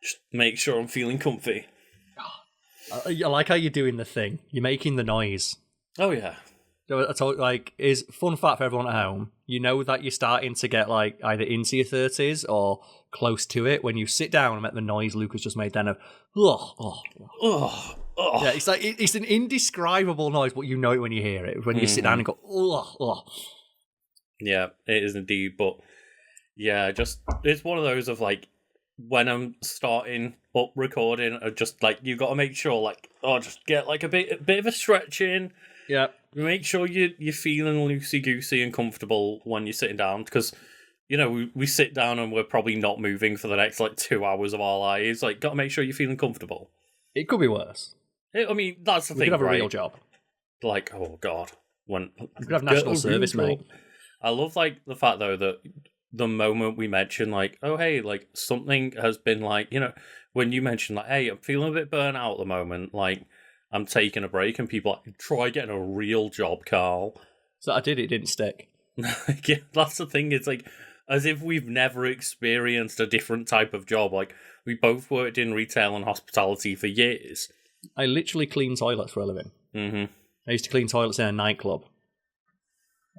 just make sure I'm feeling comfy. I like how you're doing the thing. You're making the noise. Oh yeah. So I told, is fun fact for everyone at home. You know that you're starting to get like either into your 30s or close to it when you sit down and make the noise Lucas just made. Then of yeah, it's like it's an indescribable noise, but you know it when you hear it. When you sit down and go Yeah, it is indeed. But yeah, just it's one of those of like when I'm starting up recording, just like you got to make sure like just get like a bit of a stretch in. Yeah. Make sure you're feeling loosey-goosey and comfortable when you're sitting down, because, you know, we sit down and we're probably not moving for the next, 2 hours of our lives. Like, got to make sure you're feeling comfortable. It could be worse. I mean, that's the thing, We could have right? a real job. Like, oh, God. We could have national service, mate. I love, the fact, though, that the moment we mention, oh, hey, something has been, when you mention, hey, I'm feeling a bit burnt out at the moment, I'm taking a break, and people try getting a real job, Karl. So I did, it didn't stick. Yeah, that's the thing. It's as if we've never experienced a different type of job. We both worked in retail and hospitality for years. I literally clean toilets for a living. Mm-hmm. I used to clean toilets in a nightclub.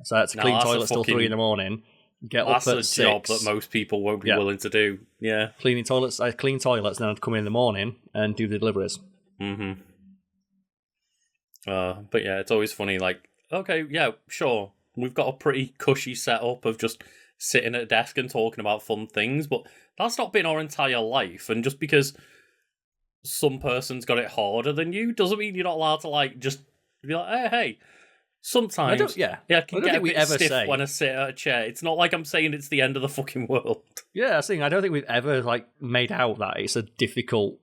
So I had to clean toilets till 3 a.m, get up at 6. That's a job that most people won't be willing to do. Yeah. Cleaning toilets, I clean toilets, and then I'd come in the morning and do the deliveries. Mm-hmm. But yeah, it's always funny, okay, yeah, sure, we've got a pretty cushy setup of just sitting at a desk and talking about fun things, but that's not been our entire life, and just because some person's got it harder than you doesn't mean you're not allowed to, just be like, hey, sometimes, I can get a bit stiff when I sit at a chair. It's not like I'm saying it's the end of the fucking world. Yeah, I was thinking, I don't think we've ever, made out that it's a difficult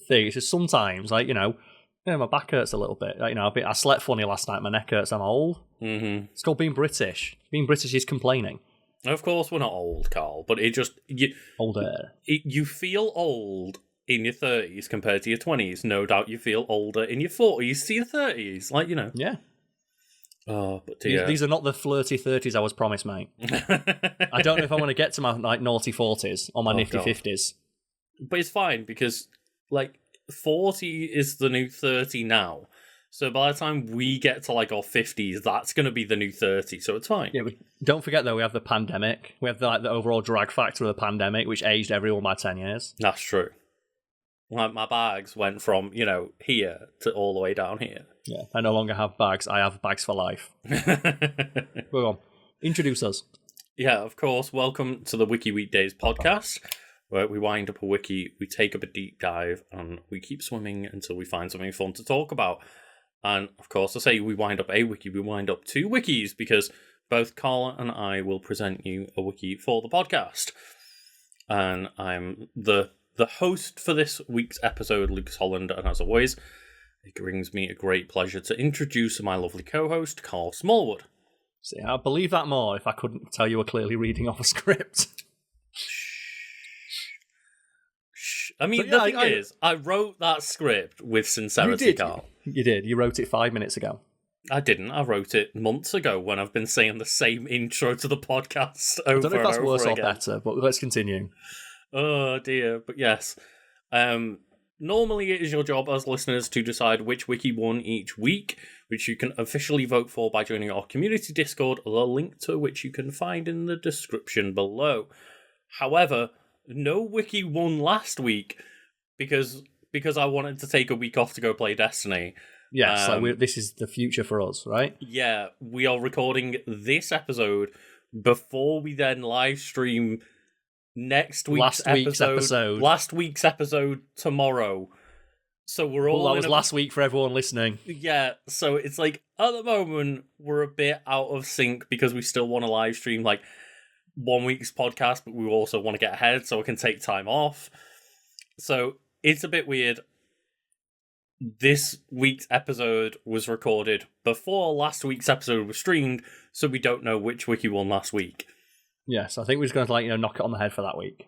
thing. It's just sometimes, my back hurts a little bit. I slept funny last night. My neck hurts. I'm old. Mm-hmm. It's called being British. Being British is complaining. Of course, we're not old, Karl, but it just older. You feel old in your 30s compared to your 20s. No doubt, you feel older in your 40s to your 30s. Yeah. Oh, but these are not the flirty 30s I was promised, mate. I don't know if I want to get to my naughty 40s or my nifty 50s. But it's fine because 40 is the new 30 now. So by the time we get to our 50s, that's going to be the new 30. So it's fine. Yeah, but don't forget though, we have the pandemic. We have the overall drag factor of the pandemic, which aged everyone by 10 years. That's true. My bags went from, here to all the way down here. Yeah, I no longer have bags. I have bags for life. Go on. Introduce us. Yeah, of course. Welcome to the Wiki Weekdays podcast, where we wind up a wiki, we take up a deep dive, and we keep swimming until we find something fun to talk about. And, of course, I say we wind up a wiki, we wind up 2 wikis, because both Karl and I will present you a wiki for the podcast. And I'm the host for this week's episode, Lucas Holland, and as always, it brings me a great pleasure to introduce my lovely co-host, Karl Smallwood. See, I'd believe that more if I couldn't tell you were clearly reading off a script. I mean, the thing is, I wrote that script with sincerity, Karl. You did. You wrote it 5 minutes ago. I didn't. I wrote it months ago when I've been saying the same intro to the podcast over and over again. I don't know if that's worse or better, but let's continue. Oh, dear. But yes. Normally, it is your job as listeners to decide which wiki won each week, which you can officially vote for by joining our community Discord, the link to which you can find in the description below. However, no wiki won last week because I wanted to take a week off to go play Destiny. Yes, this is the future for us, right? Yeah, we are recording this episode before we then live stream last week's episode tomorrow. So we're all. That was last week for everyone listening. Yeah, so it's at the moment we're a bit out of sync because we still want to live stream 1 week's podcast, but we also want to get ahead so we can take time off. So it's a bit weird. This week's episode was recorded before last week's episode was streamed, so we don't know which wiki won last week. Yes, I think we're just going to knock it on the head for that week.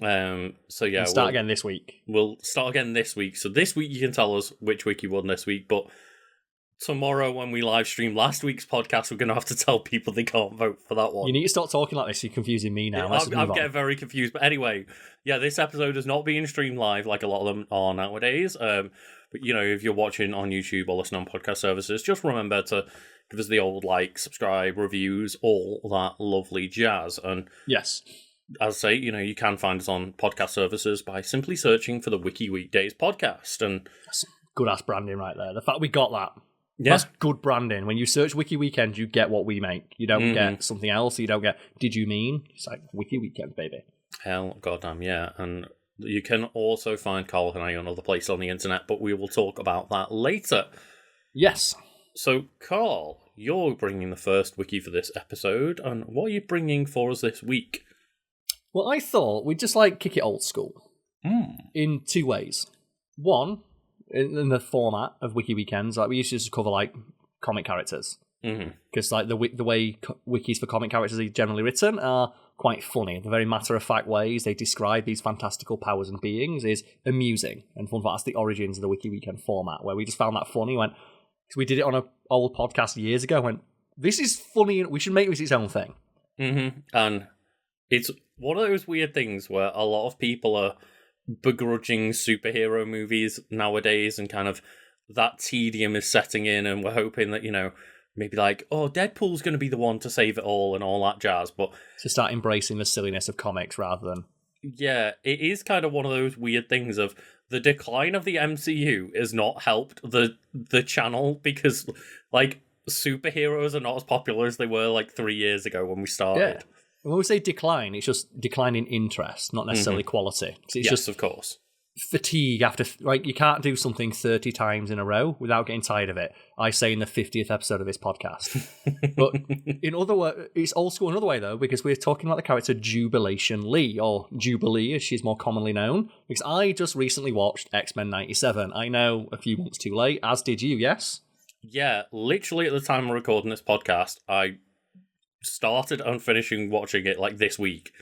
So yeah, we'll start again this week. We'll start again this week. So this week you can tell us which wiki won this week, but tomorrow when we live stream last week's podcast, we're going to have to tell people they can't vote for that one. You need to stop talking like this. You're confusing me now. I'm getting very confused. But anyway, yeah, this episode is not being streamed live like a lot of them are nowadays. But, if you're watching on YouTube or listening on podcast services, just remember to give us the old subscribe, reviews, all that lovely jazz. And yes, as I say, you can find us on podcast services by simply searching for the Wiki Weekdays podcast. And that's good-ass branding right there. The fact we got that. Yeah. That's good branding. When you search Wiki Weekend, you get what we make. You don't get something else. You don't get, did you mean? It's like Wiki Weekend, baby. Hell, goddamn, yeah. And you can also find Karl and I on other places on the internet, but we will talk about that later. Yes. So, Karl, you're bringing the first wiki for this episode, and what are you bringing for us this week? Well, I thought we'd just kick it old school in two ways. One, in the format of Wiki Weekends, we used to just cover comic characters because the way wikis for comic characters are generally written are quite funny. The very matter-of-fact ways they describe these fantastical powers and beings is amusing and fun. That's the origins of the Wiki Weekend format, where we just found that funny. Because we did it on an old podcast years ago. Went, this is funny, and we should make this its own thing. And it's one of those weird things where a lot of people are begrudging superhero movies nowadays, and kind of that tedium is setting in, and we're hoping that maybe Deadpool's going to be the one to save it all and all that jazz, but to start embracing the silliness of comics rather than it is kind of one of those weird things of the decline of the MCU has not helped the channel, because superheroes are not as popular as they were 3 years ago when we started. When we say decline, it's just decline in interest, not necessarily quality. It's just of course. Fatigue after, you can't do something 30 times in a row without getting tired of it. I say in the 50th episode of this podcast. But in other words, it's old school another way, though, because we're talking about the character Jubilation Lee, or Jubilee as she's more commonly known, because I just recently watched X-Men 97. I know a few months too late, as did you, yes? Yeah, literally at the time of recording this podcast, I started and finishing watching it this week.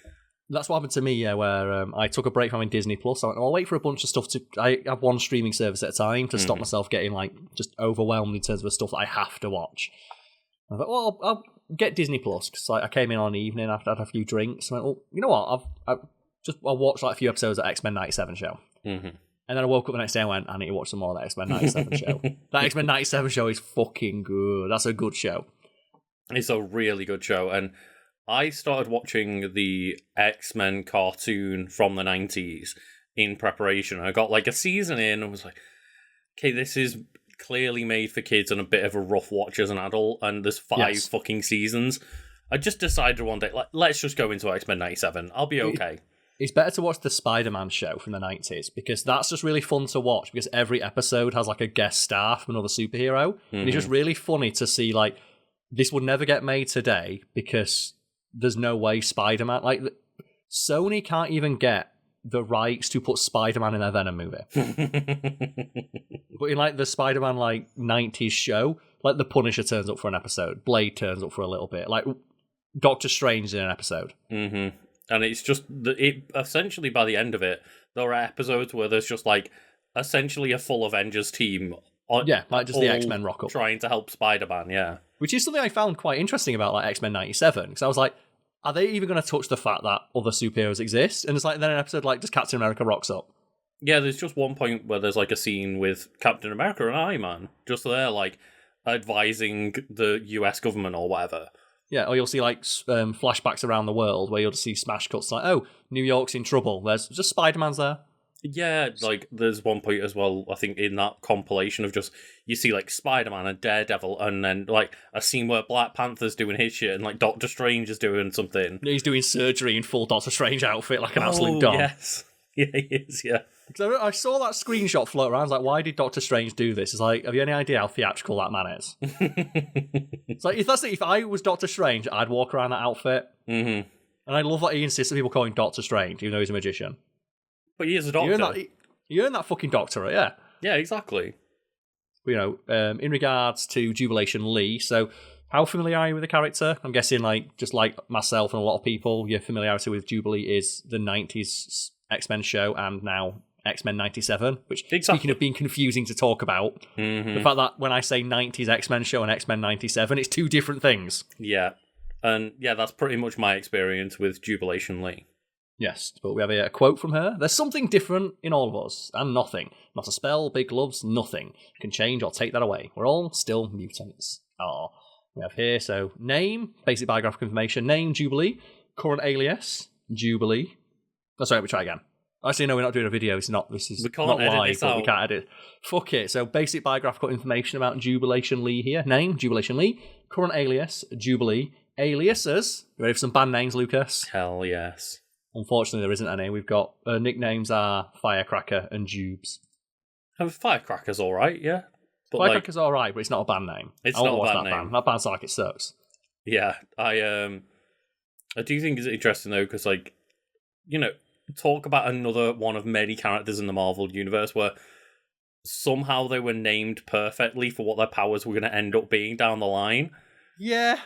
That's what happened to me, where I took a break from Disney Plus. I went, I'll wait for a bunch of stuff I have one streaming service at a time to stop myself getting just overwhelmed in terms of the stuff that I have to watch. I thought, well, I'll get Disney Plus, because I came in on the evening after I'd had a few drinks. I went, well, you know what? I'll watch a few episodes of X-Men 97 show. And then I woke up the next day and went, I need to watch some more of that X-Men 97 show. That X-Men 97 show is fucking good. That's a good show. It's a really good show, and I started watching the X-Men cartoon from the 90s in preparation. I got a season in and was like, okay, this is clearly made for kids and a bit of a rough watch as an adult, and there's 5 fucking seasons. I just decided one day, let's just go into X-Men 97. I'll be okay. It's better to watch the Spider-Man show from the 90s, because that's just really fun to watch, because every episode has a guest star from another superhero. And it's just really funny to see, this would never get made today, because there's no way Spider-Man... Sony can't even get the rights to put Spider-Man in their Venom movie. But in, the Spider-Man, 90s show, the Punisher turns up for an episode, Blade turns up for a little bit, Doctor Strange in an episode. And it's just... essentially, by the end of it, there are episodes where there's just, essentially a full Avengers team... just the X-Men rock up. Trying to help Spider-Man, yeah. Which is something I found quite interesting about X-Men 97, because I was are they even going to touch the fact that other superheroes exist? And it's then an episode just Captain America rocks up. Yeah, there's just one point where there's a scene with Captain America and Iron Man, just there, advising the US government or whatever. Yeah, or you'll see flashbacks around the world where you'll just see smash cuts New York's in trouble. There's just Spider-Man's there. Yeah, there's one point as well, I think, in that compilation of just, you see, Spider-Man and Daredevil, and then, a scene where Black Panther's doing his shit, and, Doctor Strange is doing something. He's doing surgery in full Doctor Strange outfit, an absolute don. Yes. Yeah, he is, yeah. Because I saw that screenshot float around, I was like, why did Doctor Strange do this? It's have you any idea how theatrical that man is? It's if I was Doctor Strange, I'd walk around that outfit. And I love that he insists that people call him Doctor Strange, even though he's a magician. But he is a doctor. You earn that fucking doctorate, yeah. Yeah, exactly. In regards to Jubilation Lee, so how familiar are you with the character? I'm guessing, just like myself and a lot of people, your familiarity with Jubilee is the 90s X-Men show and now X-Men 97, which, Exactly. speaking of being confusing to talk about, the fact that when I say 90s X-Men show and X-Men 97, it's two different things. Yeah. And yeah, that's pretty much my experience with Jubilation Lee. Yes, but we have a quote from her. There's something different in all of us, and nothing. Not a spell, big gloves, nothing can change or take that away. We're all still mutants. Oh, we have here, so name, basic biographical information, name, Jubilee, current alias, Jubilee. Oh, sorry, we try again. Actually, no, we're not doing a video. This is We can't not edit live, this but out. we can't edit. Fuck it. So basic biographical information about Jubilation Lee here. Name, Jubilation Lee, current alias, Jubilee, aliases. You ready for some band names, Lucas? Hell yes. Unfortunately, there isn't any. We've got nicknames are Firecracker and Jubes. Firecracker's all right, yeah. But Firecracker's all right, but it's not a band name. It's I won't not a watch band that name. band. That band sounds like it sucks. Yeah, I do think it's interesting though, because talk about another one of many characters in the Marvel universe where somehow they were named perfectly for what their powers were going to end up being down the line. Yeah,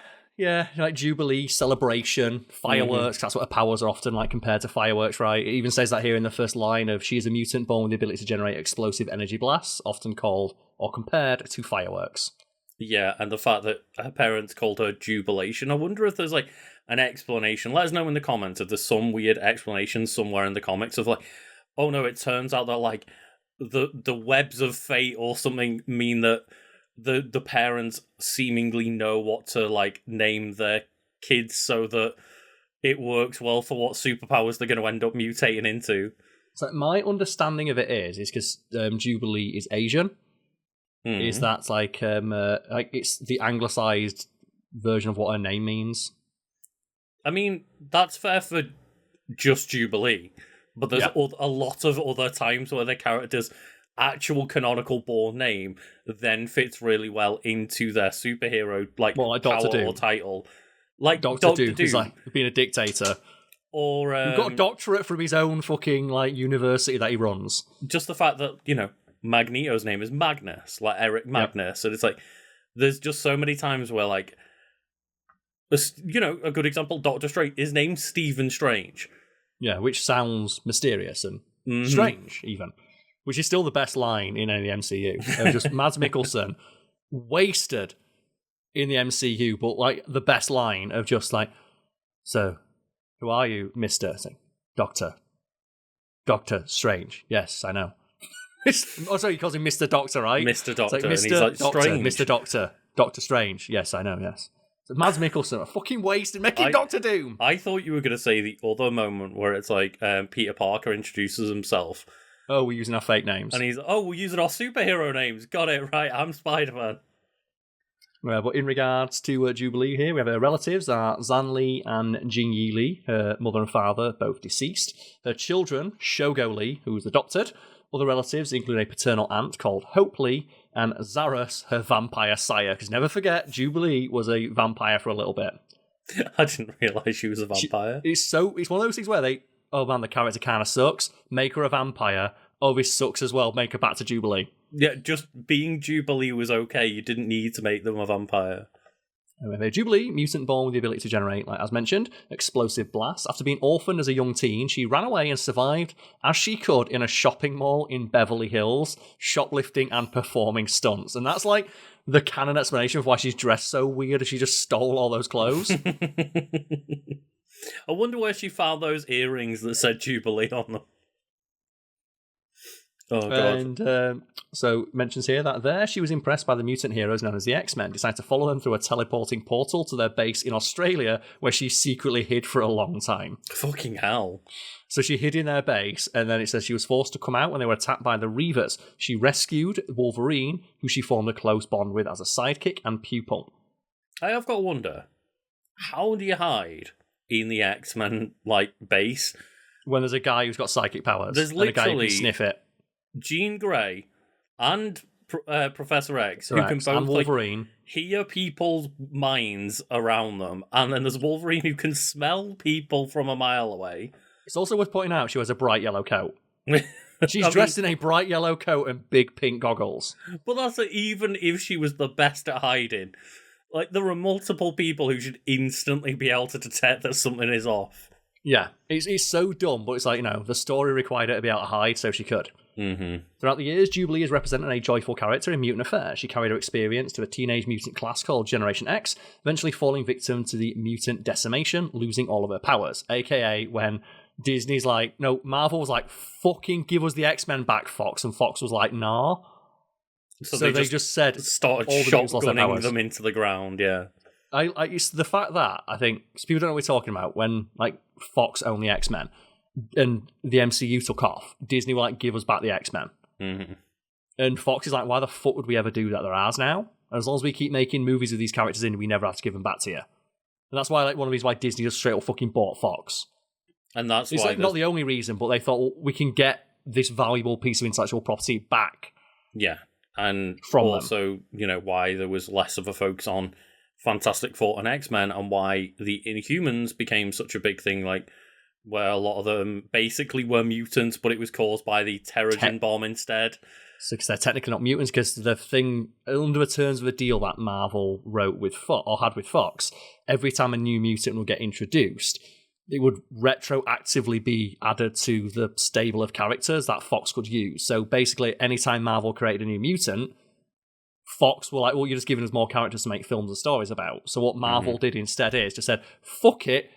like Jubilee, Celebration, Fireworks. That's what her powers are often like compared to fireworks, right? It even says that here in the first line of she is a mutant born with the ability to generate explosive energy blasts, often called or compared to fireworks. Yeah, and the fact that her parents called her Jubilation. I wonder if there's an explanation. Let us know in the comments if there's some weird explanation somewhere in the comics of oh no, it turns out that the webs of fate or something mean that the parents seemingly know what to name their kids so that it works well for what superpowers they're going to end up mutating into. So my understanding of it is because Jubilee is Asian. Is that it's the anglicized version of what her name means? I mean, that's fair for just Jubilee, but there's a lot of other times where the character's actual canonical born name then fits really well into their superhero power or title. Like Doctor Doom, who's being a dictator. Or he's got a doctorate from his own fucking university that he runs. Just the fact that, Magneto's name is Magnus, like Eric Magnus, and it's there's just so many times where a good example, Doctor Strange is named Stephen Strange. Yeah, which sounds mysterious and strange, even. Which is still the best line in any MCU. Just Mads Mikkelsen, wasted in the MCU, but the best line of just so, who are you, Mr. Doctor Strange. Yes, I know. Sorry, he calls him Mr. Doctor, right? Mr. Doctor, Mr. and he's Doctor, Strange. Mr. Doctor, Doctor Strange. Yes, I know, yes. So Mads Mikkelsen, a fucking wasted, making Doctor Doom. I thought you were going to say the other moment where it's Peter Parker introduces himself. Oh, we're using our fake names. And he's, we're using our superhero names. Got it, right, I'm Spider-Man. Well, but in regards to Jubilee here, we have her relatives are Zan Lee and Jing Yi Lee, her mother and father, both deceased. Her children, Shogo Lee, who was adopted. Other relatives include a paternal aunt called Hope Lee and Zarus, her vampire sire. Because never forget, Jubilee was a vampire for a little bit. I didn't realise she was a vampire. It's one of those things where the character kind of sucks. Make her a vampire. Oh, this sucks as well. Make her back to Jubilee. Yeah, just being Jubilee was okay. You didn't need to make them a vampire. Anyway, Jubilee, mutant born with the ability to generate, as mentioned, explosive blasts. After being orphaned as a young teen, she ran away and survived as she could in a shopping mall in Beverly Hills, shoplifting and performing stunts. And that's the canon explanation of why she's dressed so weird, as she just stole all those clothes. I wonder where she found those earrings that said Jubilee on them. Oh, God. And so mentions here that there she was impressed by the mutant heroes known as the X-Men, decided to follow them through a teleporting portal to their base in Australia, where she secretly hid for a long time. Fucking hell. So she hid in their base, and then it says she was forced to come out when they were attacked by the Reavers. She rescued Wolverine, who she formed a close bond with as a sidekick and pupil. I have got to wonder, how do you hide in the X-Men, base? When there's a guy who's got psychic powers, there's and a guy who literally can sniff it. Jean Grey and Professor X, Sir who can X both and Wolverine. hear people's minds around them, and then there's Wolverine who can smell people from a mile away. It's also worth pointing out she wears a bright yellow coat. She's dressed in a bright yellow coat and big pink goggles. But that's even if she was the best at hiding. There are multiple people who should instantly be able to detect that something is off. Yeah, it's so dumb, but it's like, the story required her to be able to hide, so she could. Mm-hmm. Throughout the years, Jubilee has represented a joyful character in mutant affairs. She carried her experience to a teenage mutant class called Generation X, eventually falling victim to the mutant decimation, losing all of her powers. AKA when Disney's like, no, Marvel was like, fucking give us the X-Men back, Fox, and Fox was like, nah. So they just said started all the mutants lost their shotgunning powers. them into the ground, yeah. It's the fact that, I think, because people don't know what we're talking about, when Fox owned the X-Men, and the MCU took off, Disney were like, give us back the X-Men. Mm-hmm. And Fox is like, why the fuck would we ever do that? They're ours now. And as long as we keep making movies with these characters in, we never have to give them back to you. And that's why one of these why Disney just straight up fucking bought Fox. And that's it's why not the only reason, but they thought, well, we can get this valuable piece of intellectual property back. Yeah. And from also, why there was less of a focus on Fantastic Four and X-Men, and why the Inhumans became such a big thing, where a lot of them basically were mutants, but it was caused by the Terrigen bomb instead. So, because they're technically not mutants, because the thing, under the terms of the deal that Marvel wrote with had with Fox, every time a new mutant would get introduced, it would retroactively be added to the stable of characters that Fox could use. So basically, anytime Marvel created a new mutant, Fox were like, well, you're just giving us more characters to make films and stories about. So what Marvel did instead is just said, fuck it.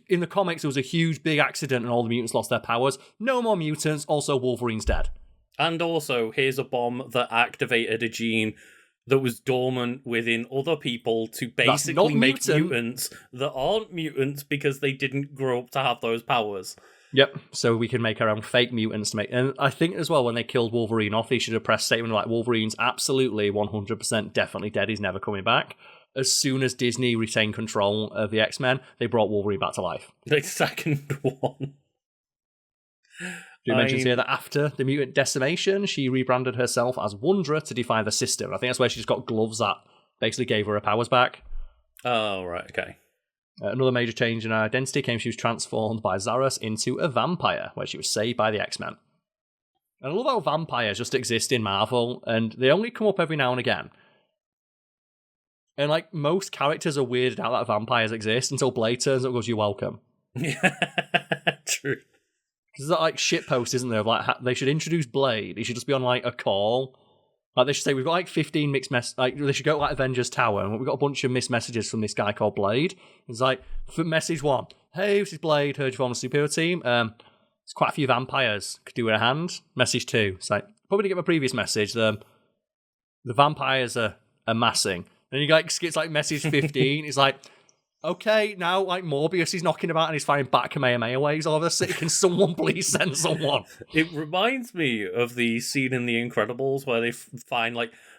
In the comics, there was a huge, big accident and all the mutants lost their powers. No more mutants. Also, Wolverine's dead. And also, here's a bomb that activated a gene that was dormant within other people to basically make mutants that aren't mutants because they didn't grow up to have those powers. Yep, so we can make our own fake mutants to make... And I think as well, when they killed Wolverine off, they should have pressed statement like, Wolverine's absolutely 100% definitely dead, he's never coming back. As soon as Disney retained control of the X-Men, they brought Wolverine back to life. The second one. It mentions here that after the mutant decimation, she rebranded herself as Wondra to defy the system. I think that's where she's got gloves that basically gave her powers back. Oh, right, okay. Another major change in her identity came she was transformed by Zaros into a vampire, where she was saved by the X-Men. And I love how vampires just exist in Marvel, and they only come up every now and again. And most characters are weirded out that vampires exist until Blade turns up and goes, "You're welcome." Yeah, true. Because that shitpost, isn't there? They should introduce Blade. He should just be on a call. They should say, we've got 15 mixed messages. They should go to Avengers Tower, and we've got a bunch of missed messages from this guy called Blade. It's for message 1, hey, this is Blade, heard you form a superhero team. There's quite a few vampires. Could do with a hand. Message 2, it's probably didn't get my previous message. The vampires are amassing. Then you gets message 15. It's okay, now Morbius is knocking about and he's firing bat Kamehameha waves all over the city. Can someone please send someone? It reminds me of the scene in The Incredibles where they find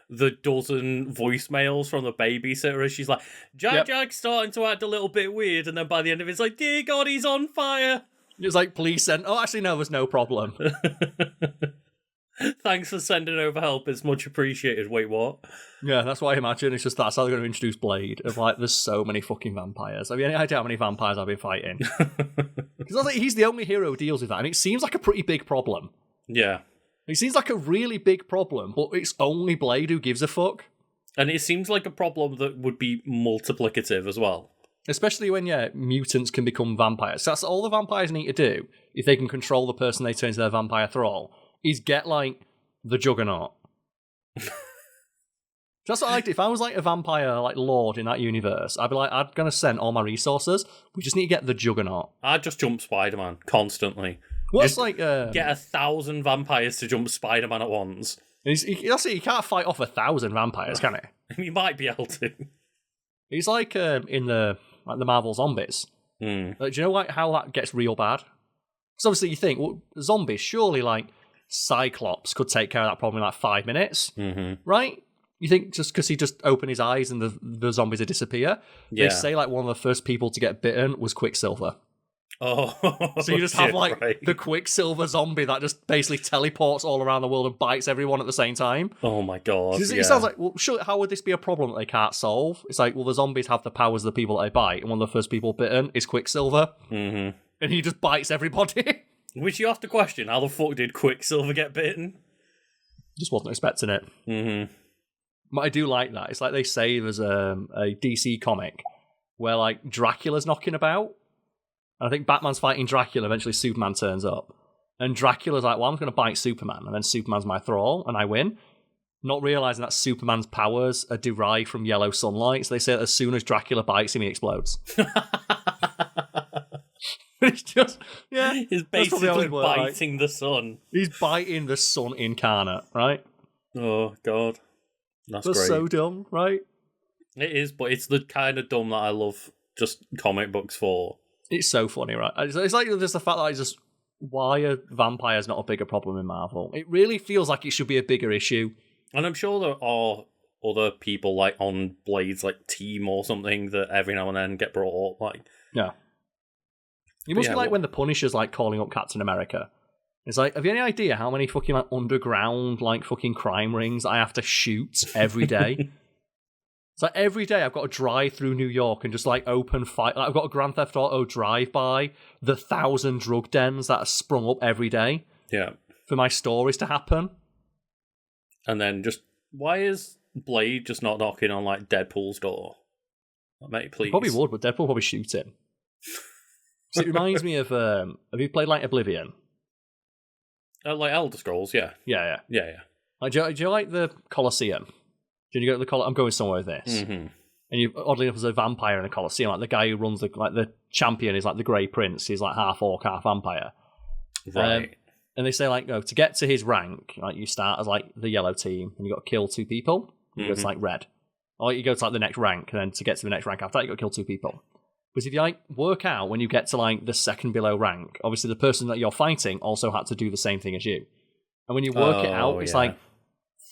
the dozen voicemails from the babysitter as she's like, Jack's starting to act a little bit weird, and then by the end of it, it's like, dear God, he's on fire. It's please send. Oh, actually, no, there's no problem. Thanks for sending over help. It's much appreciated. Wait, what? Yeah, that's what I imagine. It's just that's how they're going to introduce Blade. Of there's so many fucking vampires. Have you any idea how many vampires I've been fighting? Because he's the only hero who deals with that, and it seems like a pretty big problem. Yeah. It seems like a really big problem, but it's only Blade who gives a fuck. And it seems like a problem that would be multiplicative as well. Especially when, mutants can become vampires. So that's all the vampires need to do, if they can control the person they turn into their vampire thrall, is get, the Juggernaut. That's what I'd do. If I was, a vampire, lord in that universe, I'd be I'm going to send all my resources. We just need to get the Juggernaut. I'd just jump Spider-Man constantly. What's, get 1,000 vampires to jump Spider-Man at once. That's it. You can't fight off 1,000 vampires, can he? You might be able to. He's in the Marvel Zombies. Mm. Do you know, how that gets real bad? Because obviously you think, well, zombies, surely, Cyclops could take care of that problem in 5 minutes, right? You think just because he just opened his eyes and the zombies would disappear? Yeah. They say one of the first people to get bitten was Quicksilver. Oh, so you just have the Quicksilver zombie that just basically teleports all around the world and bites everyone at the same time. Oh my God! It sounds well, sure. How would this be a problem that they can't solve? It's well, the zombies have the powers of the people that they bite, and one of the first people bitten is Quicksilver, and he just bites everybody. Which you have to question: how the fuck did Quicksilver get bitten? Just wasn't expecting it. Mm-hmm. But I do like that. It's they say there's a DC comic where Dracula's knocking about. And I think Batman's fighting Dracula, eventually Superman turns up. And Dracula's like, well, I'm going to bite Superman. And then Superman's my thrall, and I win. Not realising that Superman's powers are derived from yellow sunlight. So they say that as soon as Dracula bites him, he explodes. It's just, yeah. He's basically biting the sun. He's biting the sun incarnate, right? Oh, God. That's great. So dumb, right? It is, but it's the kind of dumb that I love just comic books for. It's so funny, right? It's like just the fact that why are vampires not a bigger problem in Marvel? It really feels like it should be a bigger issue. And I'm sure there are other people like on Blade's like team or something that every now and then get brought up. Like, yeah. It must be like when the Punisher's like calling up Captain America. It's like, have you any idea how many fucking like underground like fucking crime rings I have to shoot every day? It's like every day I've got to drive through New York and just like open fight. Like, I've got a Grand Theft Auto drive-by the 1,000 drug dens that are sprung up every day. Yeah. For my stories to happen. And then just, why is Blade just not knocking on like Deadpool's door? Mate, please. He probably would, but Deadpool will probably shoot him. So it reminds me of, have you played like Oblivion? Like Elder Scrolls, yeah. Yeah. Like, do you like the Colosseum? Do you go to the Colosseum? I'm going somewhere with this. Mm-hmm. And you, oddly enough, there's a vampire in the Colosseum. Like the guy who runs the champion is like the Grey Prince. He's like half orc, half vampire. Right. And they say like, no, to get to his rank, like you start as like the yellow team, and you got to kill 2 people. You go to like red, or you go to like the next rank, and then to get to the next rank after that, you got to kill 2 people. Because if you like work out when you get to like the second below rank, obviously the person that you're fighting also had to do the same thing as you. And when you work it out, it's like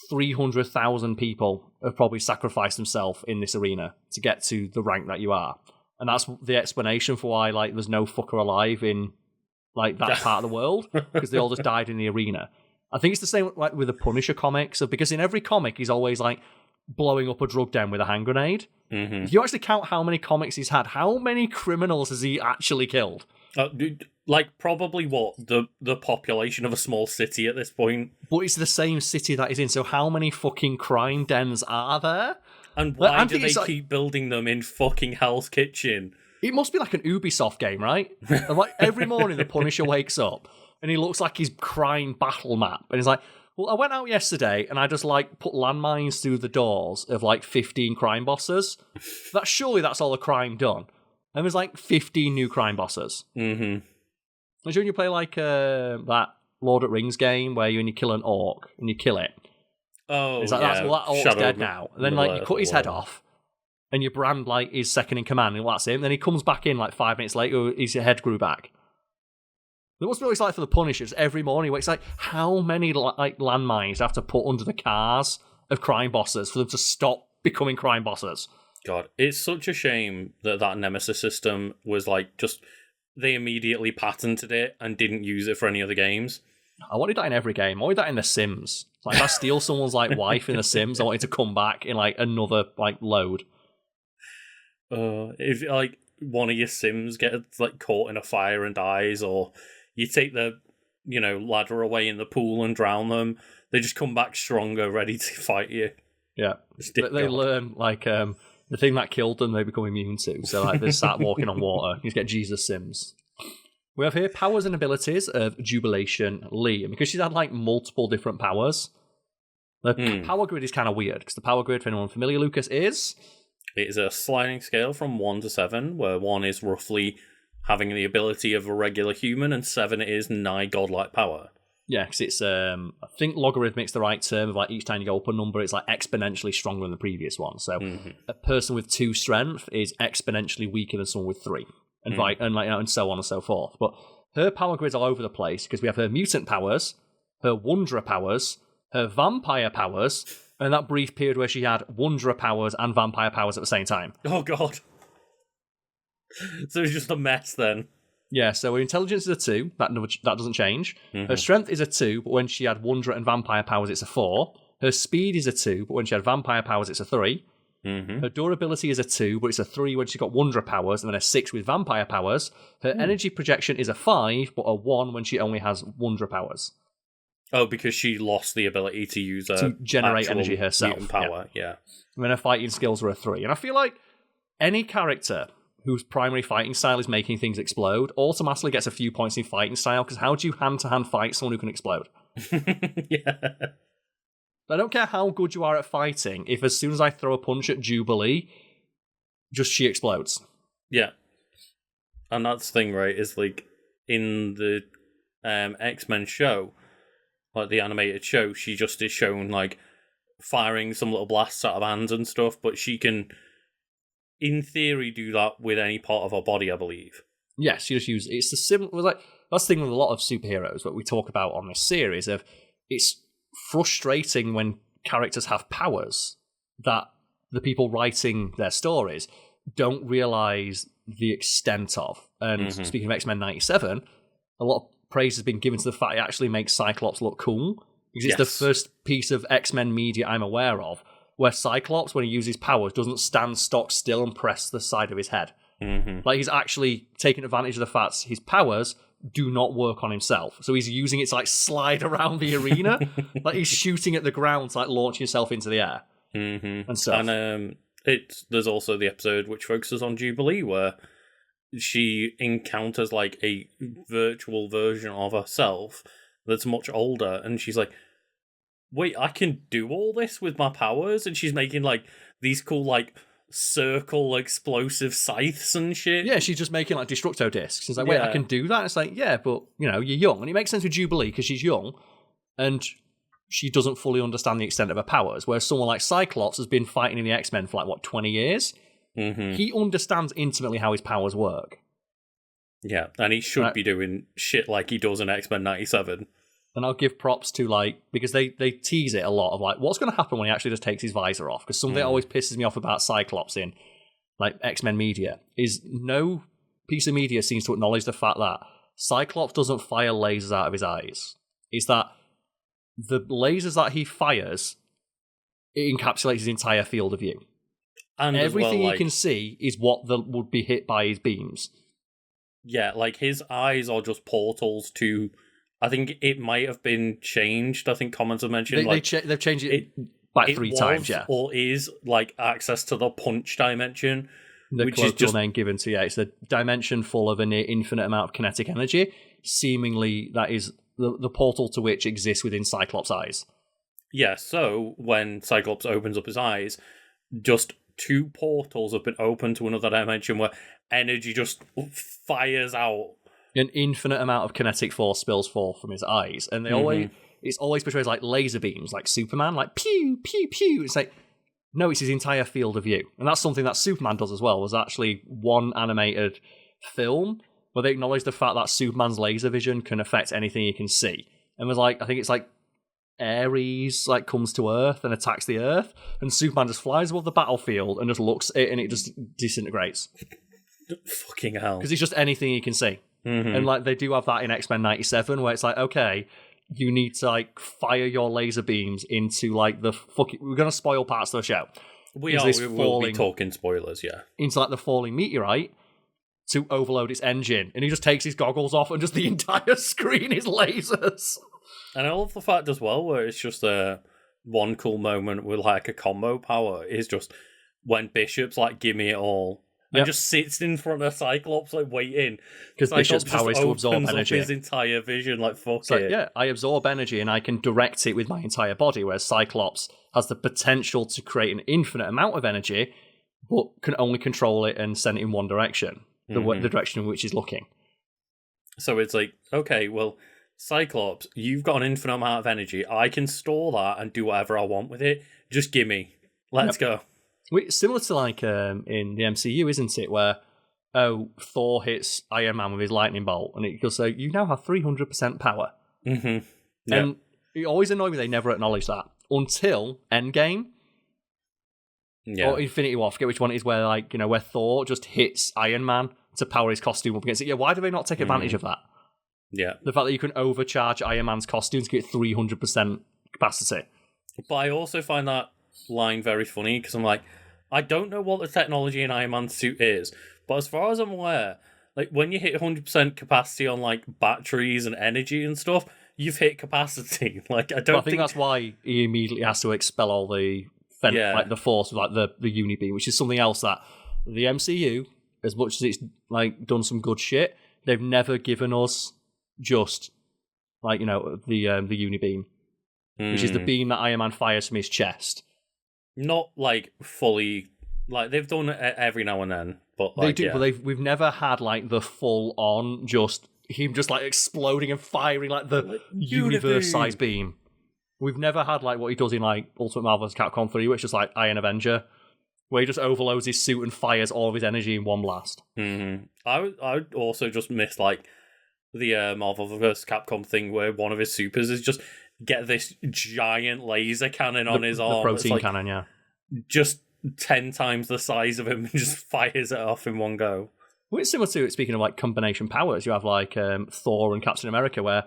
300,000 people have probably sacrificed themselves in this arena to get to the rank that you are. And that's the explanation for why like there's no fucker alive in like that part of the world, because they all just died in the arena. I think it's the same like with the Punisher comics, because in every comic he's always like blowing up a drug den with a hand grenade. Mm-hmm. If you actually count how many comics he's had, how many criminals has he actually killed? Like probably what the population of a small city at this point. But it's the same city that he's in, so how many fucking crime dens are there? And why do they keep building them in fucking Hell's Kitchen? It must be like an Ubisoft game, right? And like every morning the Punisher wakes up and he looks like his crime battle map, and he's like, well, I went out yesterday and I just like put landmines through the doors of like 15 crime bosses. Surely that's all the crime done. And there's like 15 new crime bosses. Mm-hmm. And when you play like that Lord of the Rings game where you kill an orc and you kill it. Oh, it's like, yeah. that orc's dead now. And then like you cut his head off and you brand like his second in command, and that's him. And then he comes back in like 5 minutes later, his head grew back. It must be what it's like for the Punishers. Every morning, it's like, how many like landmines do I have to put under the cars of crime bosses for them to stop becoming crime bosses? God, it's such a shame that Nemesis system was like just they immediately patented it and didn't use it for any other games. I wanted that in every game. I wanted that in The Sims. Like if I steal someone's like wife in The Sims, I wanted to come back in like another like load. If like one of your Sims gets like caught in a fire and dies, or you take the ladder away in the pool and drown them, they just come back stronger, ready to fight you. Yeah, they learn like the thing that killed them, they become immune to. So like they start walking on water. You just get Jesus Sims. We have here powers and abilities of Jubilation Lee, and because she's had like multiple different powers, the power grid is kind of weird. Because the power grid, for anyone familiar, Lucas, is it is a sliding scale from 1 to 7, where 1 is roughly having the ability of a regular human, and 7 is nigh godlike power. Yeah, because it's, I think logarithmic's the right term of like each time you go up a number, it's like exponentially stronger than the previous one. So a person with 2 strength is exponentially weaker than someone with 3, and and so on and so forth. But her power grid's all over the place because we have her mutant powers, her Wanderer powers, her vampire powers, and that brief period where she had Wanderer powers and vampire powers at the same time. Oh god. So it's just a mess then. Yeah, so her intelligence is a 2. That doesn't change. Her strength is a 2, but when she had Wanderer and vampire powers, it's a 4. Her speed is a 2, but when she had vampire powers, it's a 3. Her durability is a 2, but it's a 3 when she got Wanderer powers, and then a 6 with vampire powers. Her energy projection is a 5, but a 1 when she only has Wanderer powers. Oh, because she lost the ability to use to generate energy herself. Power, yeah. And then her fighting skills are a 3. And I feel like any character whose primary fighting style is making things explode, automatically gets a few points in fighting style, because how do you hand-to-hand fight someone who can explode? Yeah. I don't care how good you are at fighting, if as soon as I throw a punch at Jubilee, just she explodes. Yeah. And that's the thing, right, is like, in the X-Men show, like the animated show, she just is shown, like, firing some little blasts out of hands and stuff, but she can, in theory, do that with any part of her body, I believe. Yes, she just uses it's the similar. Like that's the thing with a lot of superheroes that we talk about on this series. Of it's frustrating when characters have powers that the people writing their stories don't realize the extent of. And speaking of X-Men '97, a lot of praise has been given to the fact it actually makes Cyclops look cool. Because it's the first piece of X-Men media I'm aware of where Cyclops, when he uses powers, doesn't stand stock still and press the side of his head. Like, he's actually taking advantage of the fact his powers do not work on himself. So he's using it to, like, slide around the arena. Like, he's shooting at the ground to, like, launch himself into the air. And stuff. And there's also the episode which focuses on Jubilee, where she encounters, like, a virtual version of herself that's much older, and she's like, wait, I can do all this with my powers? And she's making, like, these cool, like, circle explosive scythes and shit. Yeah, she's just making, like, Destructo discs. She's like, wait, I can do that? And it's like, yeah, but, you know, you're young. And it makes sense with Jubilee, because she's young, and she doesn't fully understand the extent of her powers, whereas someone like Cyclops has been fighting in the X-Men for, like, 20 years? He understands intimately how his powers work. Yeah, and he should be doing shit like he does in X-Men '97. And I'll give props to, like, because they tease it a lot of, like, what's going to happen when he actually just takes his visor off? Because something that always pisses me off about Cyclops in, like, X-Men media is no piece of media seems to acknowledge the fact that Cyclops doesn't fire lasers out of his eyes. It's that the lasers that he fires, it encapsulates his entire field of view. And everything he can see is what would be hit by his beams. Yeah, like, his eyes are just portals to... I think it might have been changed. I think comments have mentioned they've changed it back 3 times. Yeah, or is like access to the punch dimension, which is just name given to it's a dimension full of a near infinite amount of kinetic energy. Seemingly, that is the portal to which exists within Cyclops' eyes. Yeah. So when Cyclops opens up his eyes, just 2 portals have been opened to another dimension where energy just fires out. An infinite amount of kinetic force spills forth from his eyes, and they it's always portrayed as like laser beams, like Superman, like pew, pew, pew. It's like, no, it's his entire field of view. And that's something that Superman does as well. There's actually one animated film where they acknowledge the fact that Superman's laser vision can affect anything he can see. And was like, I think it's like Ares like comes to Earth and attacks the Earth, and Superman just flies above the battlefield and just looks at it, and it just disintegrates. Fucking hell. Because it's just anything he can see. And like they do have that in X-Men '97, where it's like, okay, you need to like fire your laser beams into like the fucking. We're gonna spoil parts of the show. We will be talking spoilers, yeah. Into like the falling meteorite to overload its engine, and he just takes his goggles off, and just the entire screen is lasers. And I love the fact as well, where it's just one cool moment with like a combo power is just when Bishop's like, "Give me it all." And just sits in front of Cyclops, like, waiting. Because Bishop's power is to absorb energy. His entire vision, like, fuck it. Like, yeah, I absorb energy and I can direct it with my entire body, whereas Cyclops has the potential to create an infinite amount of energy, but can only control it and send it in one direction, the direction in which he's looking. So it's like, okay, well, Cyclops, you've got an infinite amount of energy. I can store that and do whatever I want with it. Just gimme. Let's go. Similar to like in the MCU, isn't it? Where Thor hits Iron Man with his lightning bolt, and it goes, "So you now have 300% power." Yep. And it always annoyed me they never acknowledged that until Endgame or Infinity War. I forget which one it is. Where like where Thor just hits Iron Man to power his costume up against it. Yeah, why do they not take advantage of that? Yeah, the fact that you can overcharge Iron Man's costume to get 300% capacity. But I also find that line very funny because I'm like, I don't know what the technology in Iron Man's suit is, but as far as I'm aware, like when you hit 100% capacity on like batteries and energy and stuff, you've hit capacity. Like I think that's why he immediately has to expel all the like the force with like the uni beam, which is something else that the MCU as much as it's like done some good shit, they've never given us just like, you know, the Unibeam, which is the beam that Iron Man fires from his chest. Not like fully, like they've done it every now and then, but like, they do. yeah. But we've never had like the full on just him just like exploding and firing like the universe-sized beam. We've never had like what he does in like Ultimate Marvel vs. Capcom 3, which is like Iron Avenger, where he just overloads his suit and fires all of his energy in one blast. Mm-hmm. I would also just miss like the Marvel vs. Capcom thing where one of his supers is just get this giant laser cannon on his arm. The protein cannon, yeah. Just 10 times the size of him and just fires it off in one go. Well, it's similar to it, speaking of like combination powers. You have like Thor and Captain America, where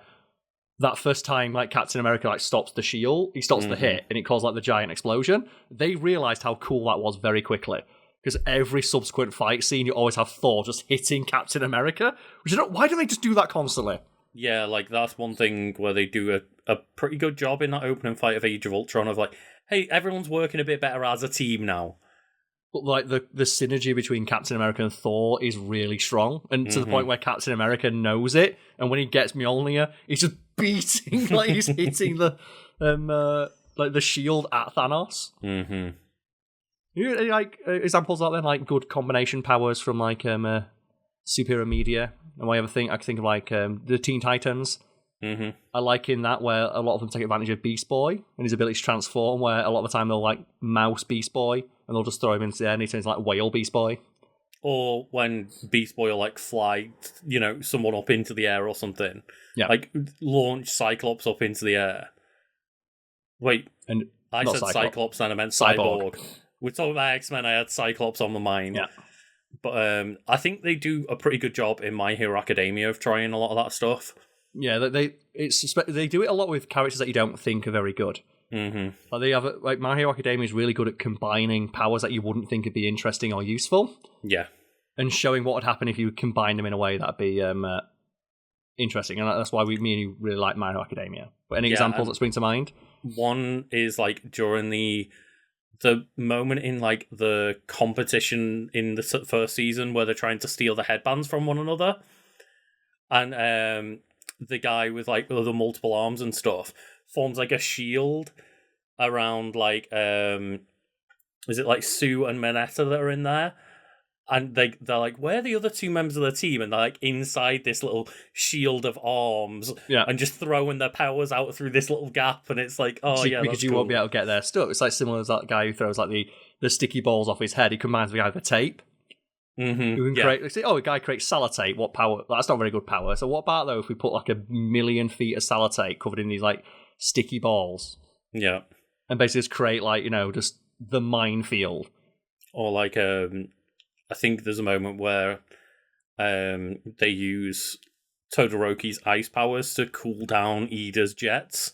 that first time like Captain America like stops the shield, he stops the hit, and it causes like the giant explosion. They realized how cool that was very quickly, because every subsequent fight scene, you always have Thor just hitting Captain America. Which why do they just do that constantly? Yeah, like that's one thing where they do a pretty good job in that opening fight of Age of Ultron of like, hey, everyone's working a bit better as a team now. But like the synergy between Captain America and Thor is really strong, and to the point where Captain America knows it, and when he gets Mjolnir, he's just beating, like he's hitting the like the shield at Thanos. Mm-hmm. You like examples out there, like good combination powers from like superhero media, and I can think of like the Teen Titans. Mm-hmm. I like in that where a lot of them take advantage of Beast Boy and his ability to transform, where a lot of the time they'll like mouse Beast Boy and they'll just throw him into the air and he turns like whale Beast Boy. Or when Beast Boy will like fly, you know, someone up into the air or something. Yeah. Like launch Cyclops up into the air. Wait, and I said Cyclops and I meant Cyborg. We're talking about X-Men, I had Cyclops on the mind. Yeah. But I think they do a pretty good job in My Hero Academia of trying a lot of that stuff. Yeah, they do it a lot with characters that you don't think are very good. Mm-hmm. Like they have like My Hero Academia is really good at combining powers that you wouldn't think would be interesting or useful. Yeah, and showing what would happen if you combine them in a way that'd be interesting, and that's why me and you really like My Hero Academia. But any examples that spring to mind? One is like during the moment in like the competition in the first season where they're trying to steal the headbands from one another, and the guy with like the multiple arms and stuff forms like a shield around like is it like Sue and Manetta that are in there, and they're like, where are the other two members of the team? And they're like inside this little shield of arms, and just throwing their powers out through this little gap, and it's like, because you won't be able to get their stuff. It's like similar as that guy who throws like the sticky balls off his head. He combines with the guy with the tape. Mm-hmm. A guy creates sellotape. What power? That's not very good power. So what about though if we put like 1,000,000 feet of sellotape covered in these like sticky balls? Yeah, and basically just create like, you know, just the minefield. Or like I think there's a moment where they use Todoroki's ice powers to cool down Ida's jets.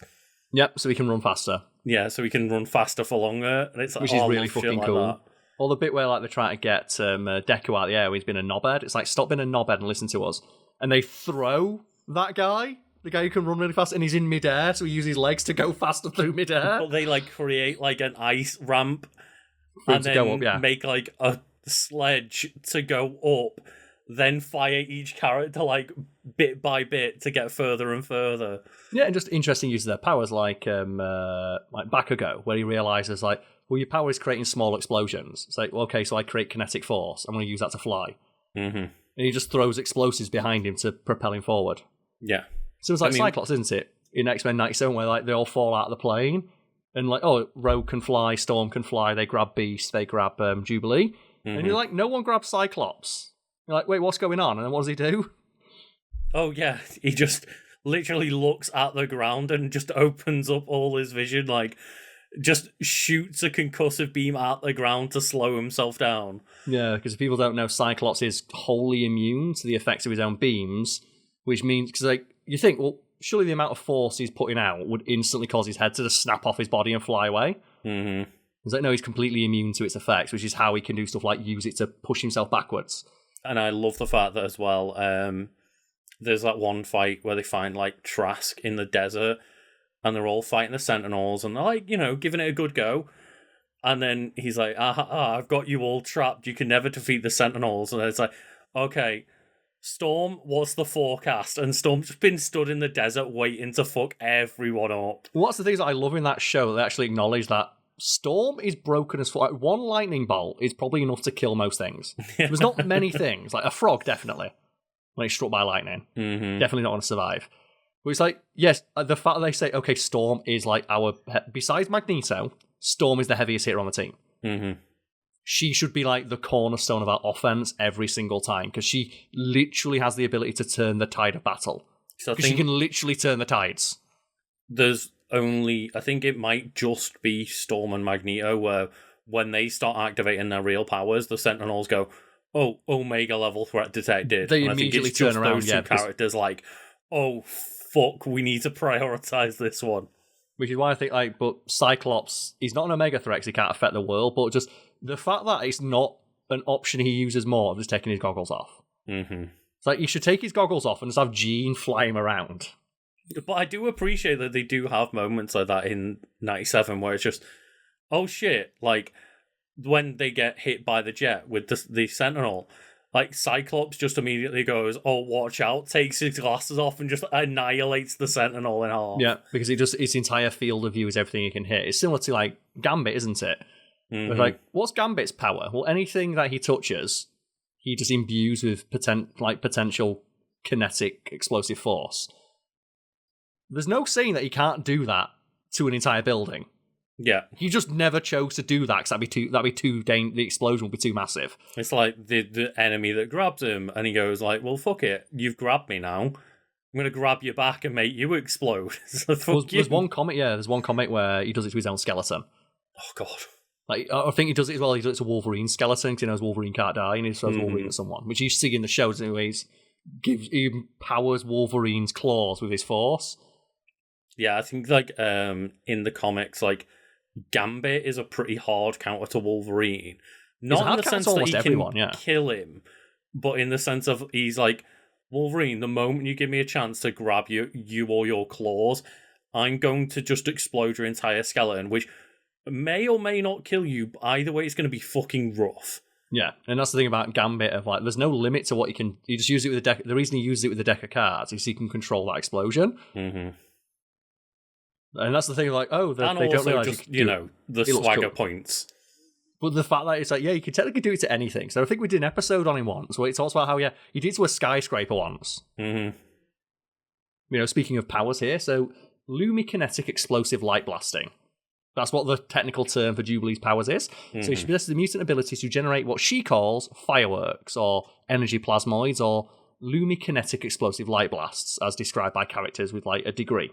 Yep, so he can run faster. Yeah, so he can run faster for longer, and it's like, which is really fucking cool. Like or the bit where like they're trying to get Deku out of the air when he's been a knobhead. It's like, stop being a knobhead and listen to us. And they throw that guy, the guy who can run really fast, and he's in midair, so he uses his legs to go faster through midair. But they like create like an ice ramp for and then go up, make like a sledge to go up, then fire each character like bit by bit to get further and further. Yeah, and just interesting use of their powers, like Bakugo, where he realizes like, well, your power is creating small explosions. It's like, well, okay, so I create kinetic force. I'm going to use that to fly. Mm-hmm. And he just throws explosives behind him to propel him forward. Yeah. So it's like Cyclops, isn't it? In X-Men 97, where like they all fall out of the plane, and like, oh, Rogue can fly, Storm can fly. They grab Beast, they grab Jubilee, and you're like, no one grabs Cyclops. You're like, wait, what's going on? And then what does he do? Oh yeah, he just literally looks at the ground and just opens up all his vision, like just shoots a concussive beam at the ground to slow himself down. Yeah, because if people don't know, Cyclops is wholly immune to the effects of his own beams, which means, because like you think, well, surely the amount of force he's putting out would instantly cause his head to just snap off his body and fly away. Mm-hmm. It's like, no, he's completely immune to its effects, which is how he can do stuff like use it to push himself backwards. And I love the fact that as well, there's that one fight where they find like Trask in the desert, and they're all fighting the Sentinels, and they're like, you know, giving it a good go. And then he's like, I've got you all trapped. You can never defeat the Sentinels. And it's like, okay, Storm, what's the forecast? And Storm's just been stood in the desert waiting to fuck everyone up. What's the things that I love in that show? They actually acknowledge that Storm is broken as fuck. One lightning bolt is probably enough to kill most things. There's not many things. Like a frog, definitely. When he's struck by lightning. Mm-hmm. Definitely not going to survive. But it's like, yes, the fact that they say, okay, Storm is like besides Magneto, Storm is the heaviest hitter on the team. Mm-hmm. She should be like the cornerstone of our offense every single time because she literally has the ability to turn the tide of battle. So she can literally turn the tides. There's only, I think it might just be Storm and Magneto where when they start activating their real powers, the Sentinels go, oh, Omega level threat detected. They and immediately I think it's just turn around, those two characters like, oh, fuck, we need to prioritize this one. Which is why I think, like, but Cyclops, he's not an Omega threat 'cause he can't affect the world, but just the fact that it's not an option he uses more of just taking his goggles off. Mm-hmm. It's like, he should take his goggles off and just have Jean fly him around. But I do appreciate that they do have moments like that in 97 where it's just, oh shit, like, when they get hit by the jet with the Sentinel, like, Cyclops just immediately goes, oh, watch out, takes his glasses off and just annihilates the Sentinel in half. Yeah, because his entire field of view is everything he can hit. It's similar to, like, Gambit, isn't it? Mm-hmm. It's like, what's Gambit's power? Well, anything that he touches, he just imbues with potential kinetic explosive force. There's no saying that he can't do that to an entire building. Yeah. He just never chose to do that because the explosion would be too massive. It's like the enemy that grabs him, and he goes like, well, fuck it, you've grabbed me now. I'm going to grab you back and make you explode. So there's one comic where he does it to his own skeleton. Oh, God. Like, I think he does it as well. He does it to Wolverine skeleton because he knows Wolverine can't die, and he throws Wolverine at someone, which you see in the shows anyways. He powers Wolverine's claws with his force. Yeah, I think like in the comics, like Gambit is a pretty hard counter to Wolverine. Not in the sense that he can kill him, but in the sense of he's like, Wolverine, the moment you give me a chance to grab you or your claws, I'm going to just explode your entire skeleton, which may or may not kill you, but either way it's going to be fucking rough. Yeah, and that's the thing about Gambit of like, there's no limit to what you can. You just use it with a deck. The reason he uses it with a deck of cards is he can control that explosion. Mm-hmm. And that's the thing, like, oh, they and don't also realize just the swagger points. But the fact that it's like, yeah, you can technically do it to anything. So I think we did an episode on him once where it talks about how he did it to a skyscraper once. Mm-hmm. You know, speaking of powers here, so lumikinetic explosive light blasting. That's what the technical term for Jubilee's powers is. Mm-hmm. So she possesses the mutant ability to generate what she calls fireworks, or energy plasmoids, or lumikinetic explosive light blasts, as described by characters with like a degree.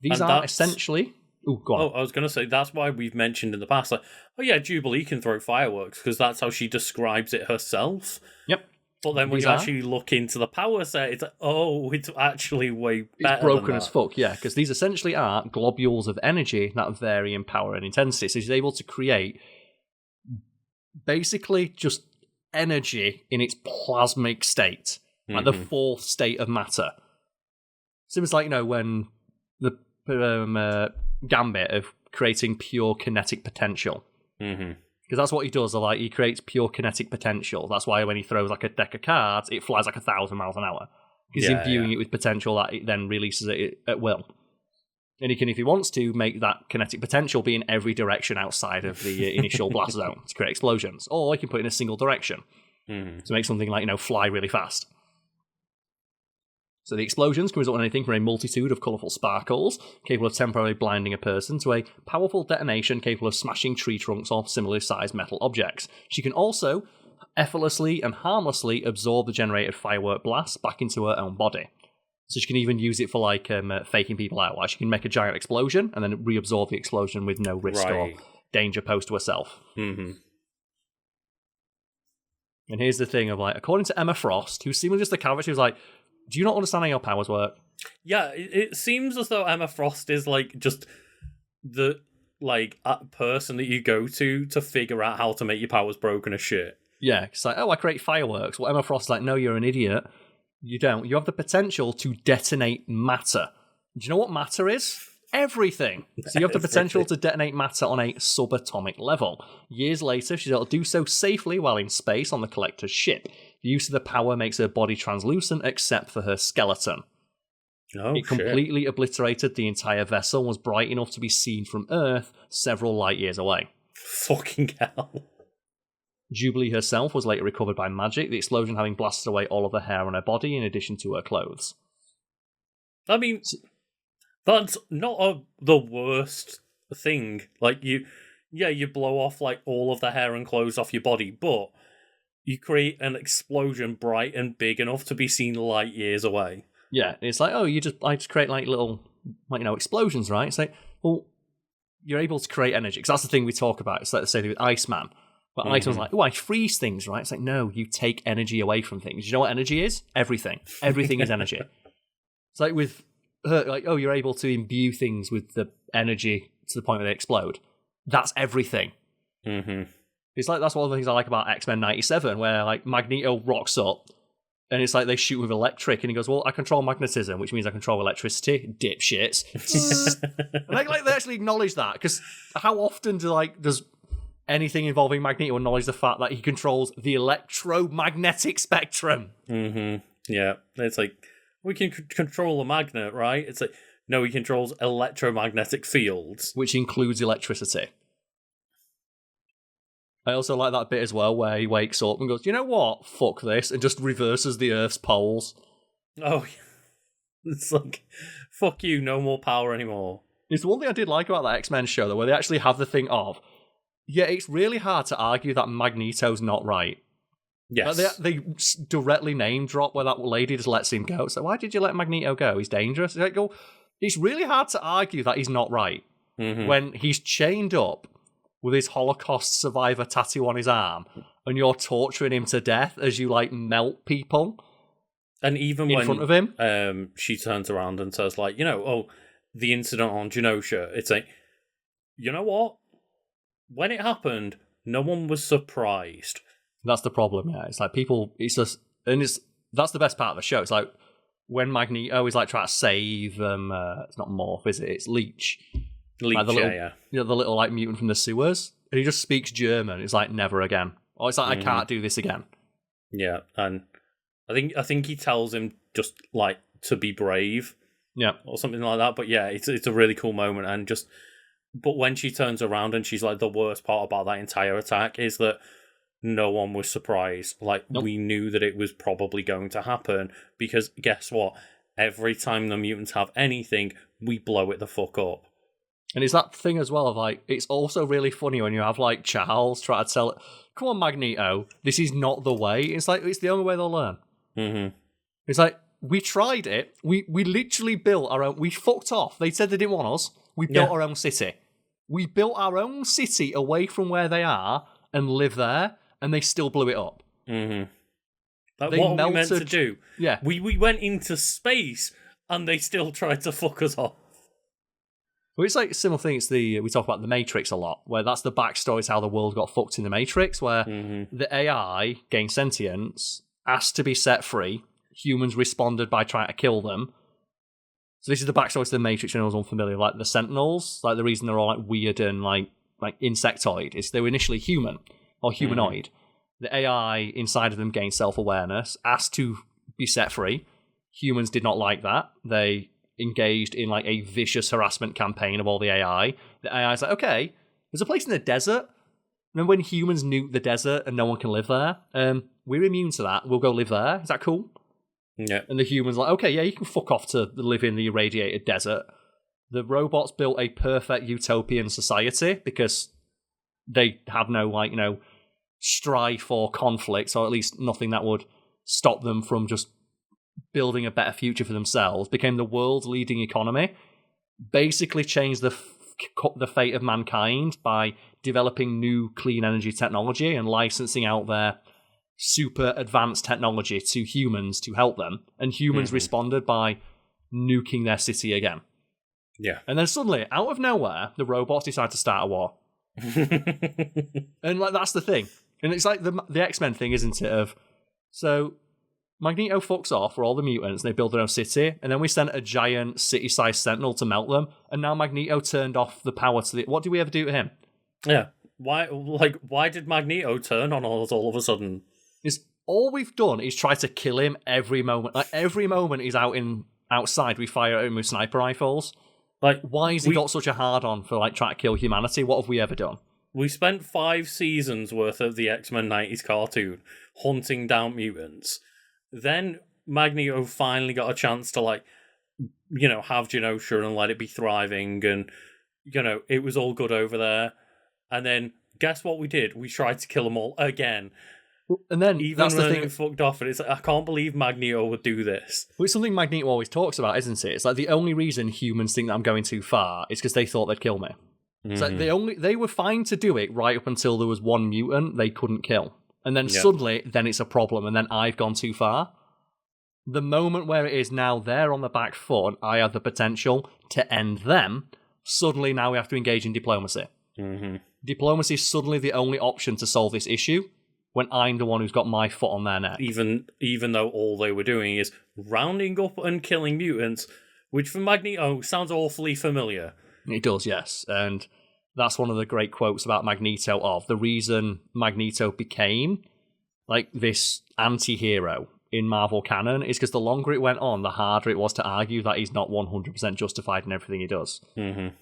These are essentially... Oh, go on. Oh, I was going to say, that's why we've mentioned in the past, like, oh yeah, Jubilee can throw fireworks, because that's how she describes it herself. Yep. But then when you actually look into the power set, it's like, oh, it's actually way better. It's broken as fuck, yeah, because these essentially are globules of energy that vary in power and intensity. So she's able to create basically just energy in its plasmic state, like the fourth state of matter. Seems like, you know, when the Gambit of creating pure kinetic potential. Mm-hmm. Because that's what he does. Like, he creates pure kinetic potential. That's why when he throws like a deck of cards, it flies like 1,000 miles an hour. He's imbuing it with potential that it then releases it at will. And he can, if he wants to, make that kinetic potential be in every direction outside of the initial blast zone to create explosions. Or he can put it in a single direction to make something like, you know, fly really fast. So the explosions can result in anything from a multitude of colourful sparkles, capable of temporarily blinding a person, to a powerful detonation capable of smashing tree trunks or similarly sized metal objects. She can also effortlessly and harmlessly absorb the generated firework blast back into her own body. So she can even use it for like faking people out. Like she can make a giant explosion and then reabsorb the explosion with no risk or danger posed to herself. Mm-hmm. And here's the thing of like, according to Emma Frost, who's seemingly just a character who's like, do you not understand how your powers work? Yeah, it seems as though Emma Frost is like just the like person that you go to figure out how to make your powers broken as shit. Yeah, it's like, oh, I create fireworks. Well, Emma Frost's like, no, you're an idiot. You don't. You have the potential to detonate matter. Do you know what matter is? everything. So you have the potential to detonate matter on a subatomic level. Years later, she's able to do so safely while in space on the Collector's ship. The use of the power makes her body translucent except for her skeleton. It completely obliterated the entire vessel and was bright enough to be seen from Earth several light years away. Fucking hell. Jubilee herself was later recovered by magic, the explosion having blasted away all of the hair on her body in addition to her clothes. I mean, that's not the worst thing. Like, you blow off, like, all of the hair and clothes off your body, but you create an explosion bright and big enough to be seen light years away. Yeah, it's like, I just create, like, little, like, explosions, right? It's like, well, you're able to create energy, because that's the thing we talk about. It's like the same with Iceman. But Iceman's like, I freeze things, right? It's like, no, you take energy away from things. You know what energy is? Everything. Everything is energy. It's like with her, like, you're able to imbue things with the energy to the point where they explode. That's everything. Mm-hmm. It's like, that's one of the things I like about X-Men 97, where, like, Magneto rocks up, and it's like they shoot with electric, and he goes, well, I control magnetism, which means I control electricity. Dipshits. And they actually acknowledge that, because how often does anything involving Magneto acknowledge the fact that he controls the electromagnetic spectrum? Mm-hmm. Yeah. It's like, we can control a magnet, right? It's like, no, he controls electromagnetic fields. Which includes electricity. I also like that bit as well where he wakes up and goes, you know what? Fuck this, and just reverses the Earth's poles. Oh, it's like, fuck you, no more power anymore. It's the one thing I did like about that X-Men show, though, where they actually have the thing of, it's really hard to argue that Magneto's not right. Yes. Like they directly name drop where that lady just lets him go. So why did you let Magneto go? He's dangerous. It's really hard to argue that he's not right when he's chained up with his Holocaust survivor tattoo on his arm, and you're torturing him to death as you, like, melt people. And even in front of him, she turns around and says, like, the incident on Genosha. It's like, you know what? When it happened, no one was surprised. That's the problem. Yeah, it's like people. It's just, and that's the best part of the show. It's like when Magneto is like trying to save it's not Morph, is it? It's Leech. Like the little like mutant from the sewers, and he just speaks German. It's like, never again. Or it's like, I can't do this again. Yeah, and I think he tells him just like to be brave, or something like that. But yeah, it's a really cool moment, and just. But when she turns around and she's like, the worst part about that entire attack is that no one was surprised. Like, we knew that it was probably going to happen, because guess what? Every time the mutants have anything, we blow it the fuck up. And it's that thing as well of, like, it's also really funny when you have, like, Charles try to tell it, come on, Magneto, this is not the way. It's like, it's the only way they'll learn. Mm-hmm. It's like, we tried it. We literally built our own. We fucked off. They said they didn't want us. We built our own city. We built our own city away from where they are and live there, and they still blew it up. Mm-hmm. Like, what are we meant to do? Yeah. We went into space, and they still tried to fuck us off. Well, it's like a similar thing. It's we talk about the Matrix a lot, where that's the backstory to how the world got fucked in the Matrix, where the AI gained sentience, asked to be set free, humans responded by trying to kill them. So this is the backstory to the Matrix, and I was unfamiliar. Like the Sentinels, like the reason they're all like weird and like insectoid is they were initially human or humanoid. The AI inside of them gained self-awareness, asked to be set free. Humans did not like that. They engaged in like a vicious harassment campaign of all the AI. The AI's like, okay, there's a place in the desert. Remember when humans nuke the desert and no one can live there? We're immune to that. We'll go live there. Is that cool? Yeah. And the humans like, okay, yeah, you can fuck off to live in the irradiated desert. The robots built a perfect utopian society because they had no, like, strife or conflict, or at least nothing that would stop them from just building a better future for themselves. Became the world's leading economy. Basically changed the fate of mankind by developing new clean energy technology and licensing out their super advanced technology to humans to help them, and humans responded by nuking their city again. Yeah. And then suddenly, out of nowhere, the robots decide to start a war. And like that's the thing. And it's like the X-Men thing, isn't it? So Magneto fucks off for all the mutants, and they build their own city, and then we sent a giant city-sized sentinel to melt them, and now Magneto turned off the power to the... What did we ever do to him? Yeah. Why did Magneto turn on us all of a sudden? All we've done is try to kill him every moment. Like, every moment he's outside, we fire at him with sniper rifles. Like, why has he got such a hard-on for, like, trying to kill humanity? What have we ever done? We spent 5 seasons worth of the X-Men 90s cartoon hunting down mutants. Then Magneto finally got a chance to, like, you know, have Genosha and let it be thriving, and, you know, it was all good over there. And then, guess what we did? We tried to kill them all again. And then even that's the thing. It fucked off, and it's like, I can't believe Magneto would do this. Well, it's something Magneto always talks about, isn't it? It's like the only reason humans think that I'm going too far is because they thought they'd kill me. It's like they were fine to do it right up until there was one mutant they couldn't kill, and then suddenly, then it's a problem, and then I've gone too far. The moment where it is now they're on the back foot, and I have the potential to end them. Suddenly, now we have to engage in diplomacy. Mm-hmm. Diplomacy is suddenly the only option to solve this issue, when I'm the one who's got my foot on their neck. Even though all they were doing is rounding up and killing mutants, which for Magneto sounds awfully familiar. It does, yes. And that's one of the great quotes about Magneto of the reason Magneto became like this anti-hero in Marvel canon is because the longer it went on, the harder it was to argue that he's not 100% justified in everything he does. Mm-hmm.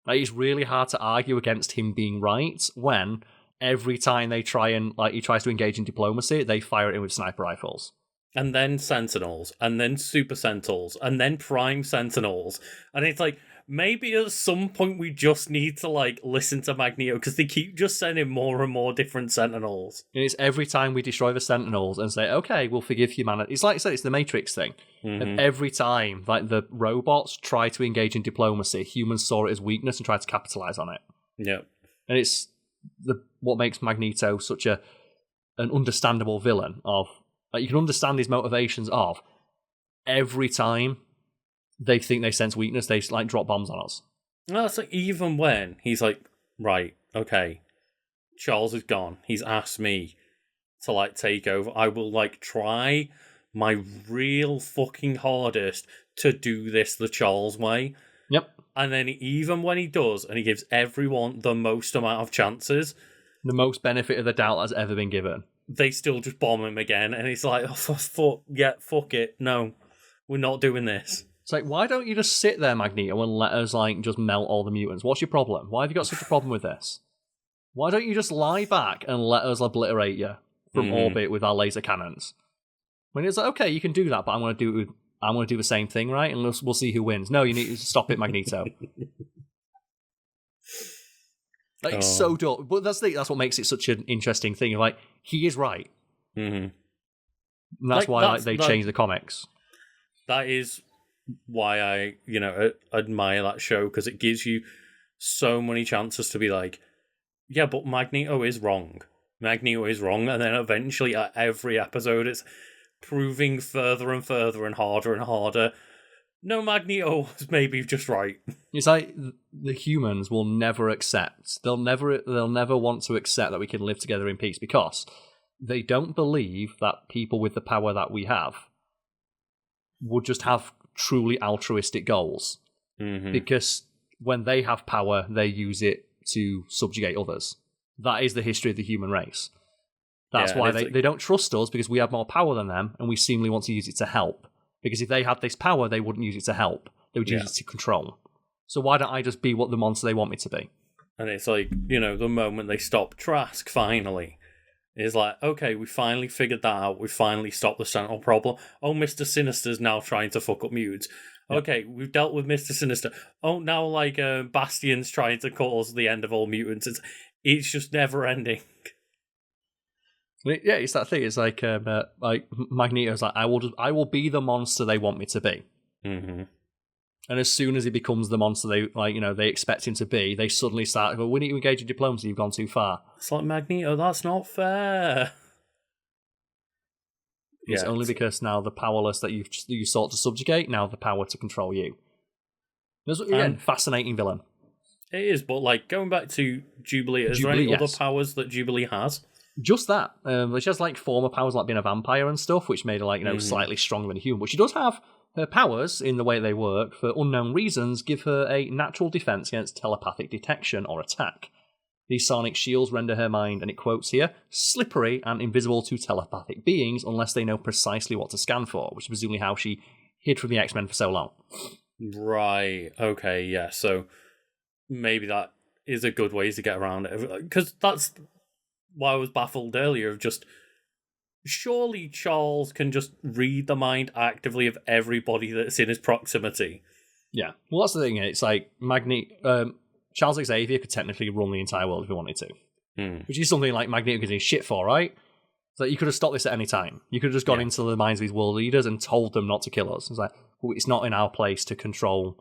Like, it's really hard to argue against him being right when every time they try and, like, he tries to engage in diplomacy, they fire at him with sniper rifles. And then Sentinels, and then Super Sentinels, and then Prime Sentinels. And it's like, maybe at some point we just need to, like, listen to Magneto, because they keep just sending more and more different Sentinels. And it's every time we destroy the Sentinels and say, okay, we'll forgive humanity. It's like I said, it's the Matrix thing. Mm-hmm. And every time, like, the robots try to engage in diplomacy, humans saw it as weakness and tried to capitalize on it. Yeah. And it's what makes Magneto such an understandable villain of, like, you can understand his motivations of every time they think they sense weakness, they, like, drop bombs on us. Well, it's like, even when he's like, right, okay, Charles is gone. He's asked me to, like, take over. I will, like, try my real fucking hardest to do this the Charles way. Yep. And then even when he does, and he gives everyone the most amount of chances, the most benefit of the doubt that's ever been given, they still just bomb him again. And it's like, oh, fuck it. No, we're not doing this. It's like, why don't you just sit there, Magneto, and let us, like, just melt all the mutants? What's your problem? Why have you got such a problem with this? Why don't you just lie back and let us obliterate you from orbit with our laser cannons? When it's like, okay, you can do that, but I'm going to do the same thing, right? And we'll see who wins. No, you need to stop it, Magneto. Like, it's so dull. But that's what makes it such an interesting thing. Like, he is right. Mm-hmm. And that's why they changed the comics. That is why I, admire that show, because it gives you so many chances to be like, yeah, but Magneto is wrong. Magneto is wrong. And then eventually at every episode, it's proving further and further and harder. No, Magneto was maybe just right. It's like the humans will never accept. They'll never want to accept that we can live together in peace, because they don't believe that people with the power that we have would just have truly altruistic goals. Mm-hmm. Because when they have power, they use it to subjugate others. That is the history of the human race. That's why they don't trust us, because we have more power than them, and we seemingly want to use it to help. Because if they had this power, they wouldn't use it to help. They would use it to control. So why don't I just be what the monster they want me to be? And it's like, the moment they stop Trask, finally, is like, okay, we finally figured that out. We finally stopped the Sentinel problem. Oh, Mr. Sinister's now trying to fuck up mutants. Okay, we've dealt with Mr. Sinister. Oh, now, like, Bastion's trying to cause the end of all mutants. It's just never ending. Yeah, it's that thing. It's like Magneto's like, I will be the monster they want me to be. Mm-hmm. And as soon as he becomes the monster they expect him to be, they suddenly start, well, we need to engage in diplomacy. You've gone too far. It's like, Magneto, that's not fair. It's only because now the powerless that you sought to subjugate, now the power to control you. Again, fascinating villain. It is, but, like, going back to Jubilee, is there any other powers that Jubilee has? Just that. She has like former powers like being a vampire and stuff, which made her like, slightly stronger than a human. But she does have her powers in the way they work for unknown reasons give her a natural defense against telepathic detection or attack. These sonic shields render her mind, and it quotes here, slippery and invisible to telepathic beings unless they know precisely what to scan for, which is presumably how she hid from the X-Men for so long. Right. Okay, yeah. So maybe that is a good way to get around it. Because that's why I was baffled earlier of just... Surely Charles can just read the mind actively of everybody that's in his proximity. Yeah. Well, that's the thing. It's like Charles Xavier could technically run the entire world if he wanted to. Which is something like Magneto getting shit for, right? So you could have stopped this at any time. You could have just gone into the minds of these world leaders and told them not to kill us. It's like, well, it's not in our place to control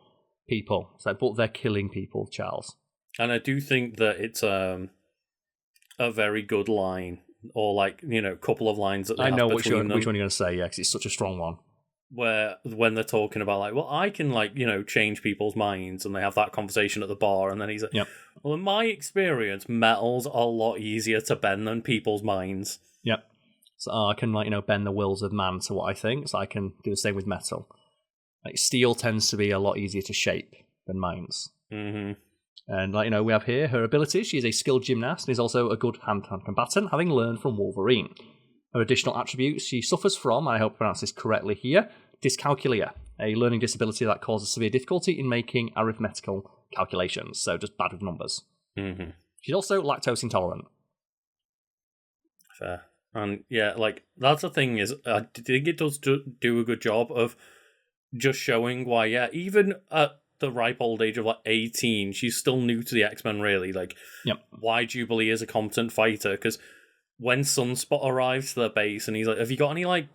people. It's like, but they're killing people, Charles. And I do think that it's a very good line, or like, a couple of lines that they have between them. Which one you're going to say, yeah, because it's such a strong one. Where when they're talking about like, well, I can like, change people's minds, and they have that conversation at the bar, and then he's like, well, in my experience, metal's a lot easier to bend than people's minds. Yep. So I can like, bend the wills of man to what I think, so I can do the same with metal. Like steel tends to be a lot easier to shape than minds. Mm-hmm. And like, we have here her abilities. She is a skilled gymnast and is also a good hand-to-hand combatant, having learned from Wolverine. Her additional attributes, she suffers from, I hope I pronounce this correctly here, dyscalculia, a learning disability that causes severe difficulty in making arithmetical calculations, so just bad with numbers. Mm-hmm. She's also lactose intolerant. Fair. And yeah, like, that's the thing is, I think it does do a good job of just showing why, even at the ripe old age of like 18, she's still new to the X-Men, really. Like, why Jubilee is a competent fighter, because when Sunspot arrives to the base and he's like, have you got any, like,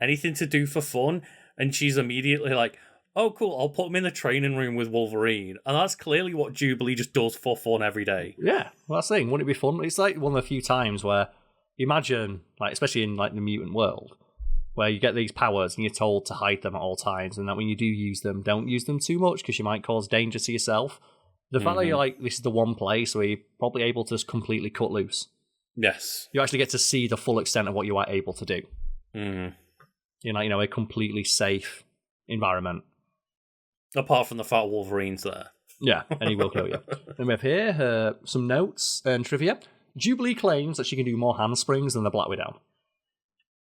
anything to do for fun? And she's immediately like, oh, cool, I'll put him in the training room with Wolverine. And that's clearly what Jubilee just does for fun every day. Yeah, well, that's the thing. Wouldn't it be fun? It's like one of the few times where, imagine, like, especially in, like, the mutant world, where you get these powers and you're told to hide them at all times, and that when you do use them, don't use them too much because you might cause danger to yourself. The fact that you're like, this is the one place where you're probably able to just completely cut loose. Yes. You actually get to see the full extent of what you are able to do. Mm. A completely safe environment. Apart from the fact Wolverine's there. Yeah, and he will kill you. Then we have here some notes and trivia. Jubilee claims that she can do more handsprings than the Black Widow,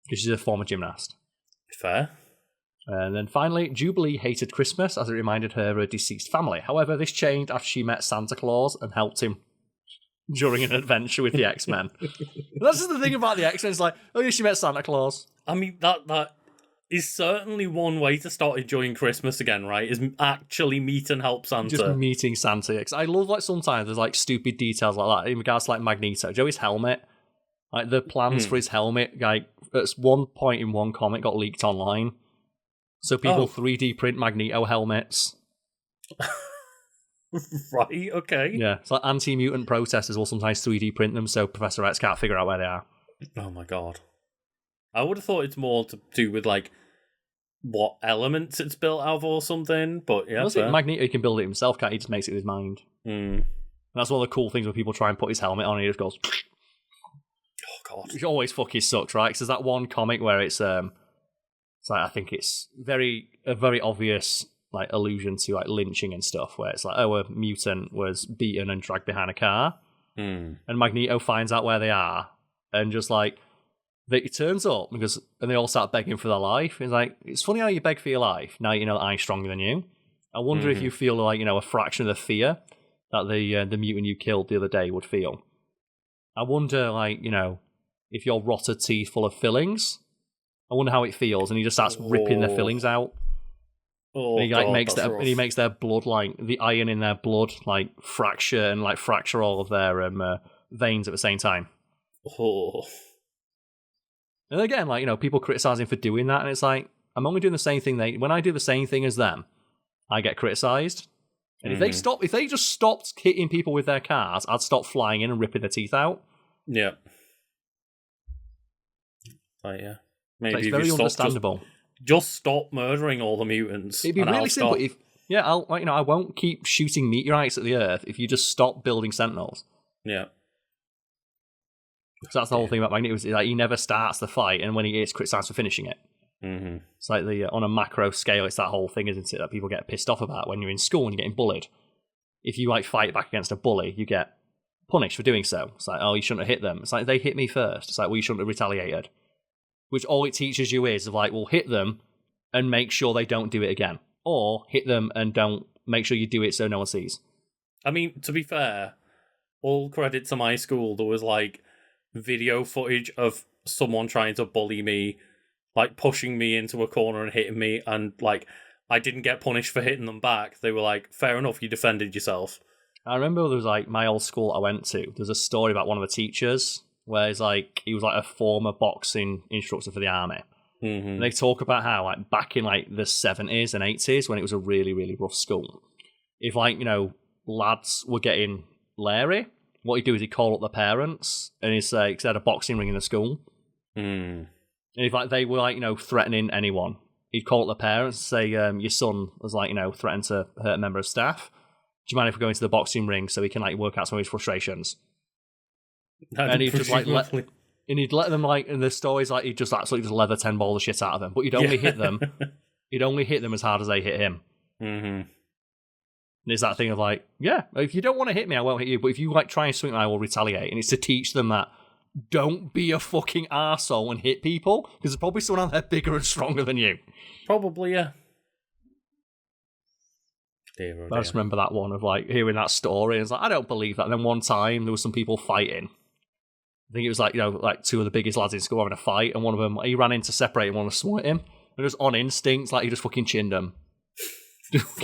because she's a former gymnast. Fair. And then finally, Jubilee hated Christmas as it reminded her of her deceased family. However, this changed after she met Santa Claus and helped him during an adventure with the X-Men. That's just the thing about the X-Men. It's like, oh yeah, she met Santa Claus. I mean, that is certainly one way to start enjoying Christmas again, right? Is actually meet and help Santa. Just meeting Santa. Because I love, like, sometimes there's, like, stupid details like that in regards to, like, Magneto. Joey's helmet. Like, the plans for his helmet, like, at one point in one comic got leaked online. So people 3D print Magneto helmets. Right, okay. Yeah, it's like anti-mutant protesters will sometimes 3D print them so Professor X can't figure out where they are. Oh my god. I would have thought it's more to do with, like, what elements it's built out of or something, but yeah. Magneto can build it himself, can't he? Just makes it with his mind. And that's one of the cool things when people try and put his helmet on and he just goes... Oh god. It always fucking sucks, right? Because there's that one comic where it's like, I think it's a very obvious, like, allusion to, like, lynching and stuff, where it's like, oh, a mutant was beaten and dragged behind a car, and Magneto finds out where they are, and just, like, he turns up, and they all start begging for their life. It's like, it's funny how you beg for your life, now you know that I'm stronger than you. I wonder if you feel like, a fraction of the fear that the mutant you killed the other day would feel. I wonder, like, if your rotted teeth full of fillings, I wonder how it feels, and he just starts ripping their fillings out. Oh, and he makes their blood, like, the iron in their blood, like, fracture all of their veins at the same time. Oh. And again, like, people criticize him for doing that, and it's like, I'm only doing the same thing when I do the same thing as them, I get criticized. And if they just stopped hitting people with their cars, I'd stop flying in and ripping their teeth out. Yeah. Yeah. Maybe it's very understandable. Just stop murdering all the mutants. It'd be really simple. I won't keep shooting meteorites at the Earth if you just stop building Sentinels. Yeah. So that's the whole thing about Magneto. Is like he never starts the fight, and when he is, starts for finishing it. Mm-hmm. It's like on a macro scale, it's that whole thing, isn't it, that people get pissed off about when you're in school and you're getting bullied. If you like fight back against a bully, you get punished for doing so. It's like, oh, you shouldn't have hit them. It's like, they hit me first. It's like, well, you shouldn't have retaliated. Which all it teaches you is of like, well, hit them and make sure they don't do it again, or hit them and don't make sure you do it so no one sees. I mean, to be fair, all credit to my school, there was like video footage of someone trying to bully me, like pushing me into a corner and hitting me, and like I didn't get punished for hitting them back. They were like, fair enough, you defended yourself. I remember there was like my old school I went to, there's a story about one of the teachers where he was like a former boxing instructor for the army. Mm-hmm. And they talk about how like back in like the 70s and 80s when it was a really, really rough school, if like, lads were getting leery, what he'd do is he'd call up the parents and he'd say, because they had a boxing ring in the school. Mm. And if like they were like, threatening anyone, he'd call up the parents and say, your son was like, threatened to hurt a member of staff. Do you mind if we go into the boxing ring so he can like work out some of his frustrations? And he'd just like and he'd let them like, in the stories, like he'd just absolutely just leather 10 ball the shit out of them. But he'd only hit them. He'd only hit them as hard as they hit him. Mm-hmm. And it's that thing of like, yeah, if you don't want to hit me, I won't hit you. But if you like try and swing, I will retaliate. And it's to teach them that don't be a fucking arsehole and hit people, because there's probably someone out there bigger and stronger than you. Probably, yeah. Dear, oh dear. I just remember that one of like hearing that story. And it's like, I don't believe that. And then one time there was some people fighting. I think it was like, like two of the biggest lads in school having a fight. And one of them, he ran in to separate and wanted to swat him. And just on instinct, like he just fucking chinned him.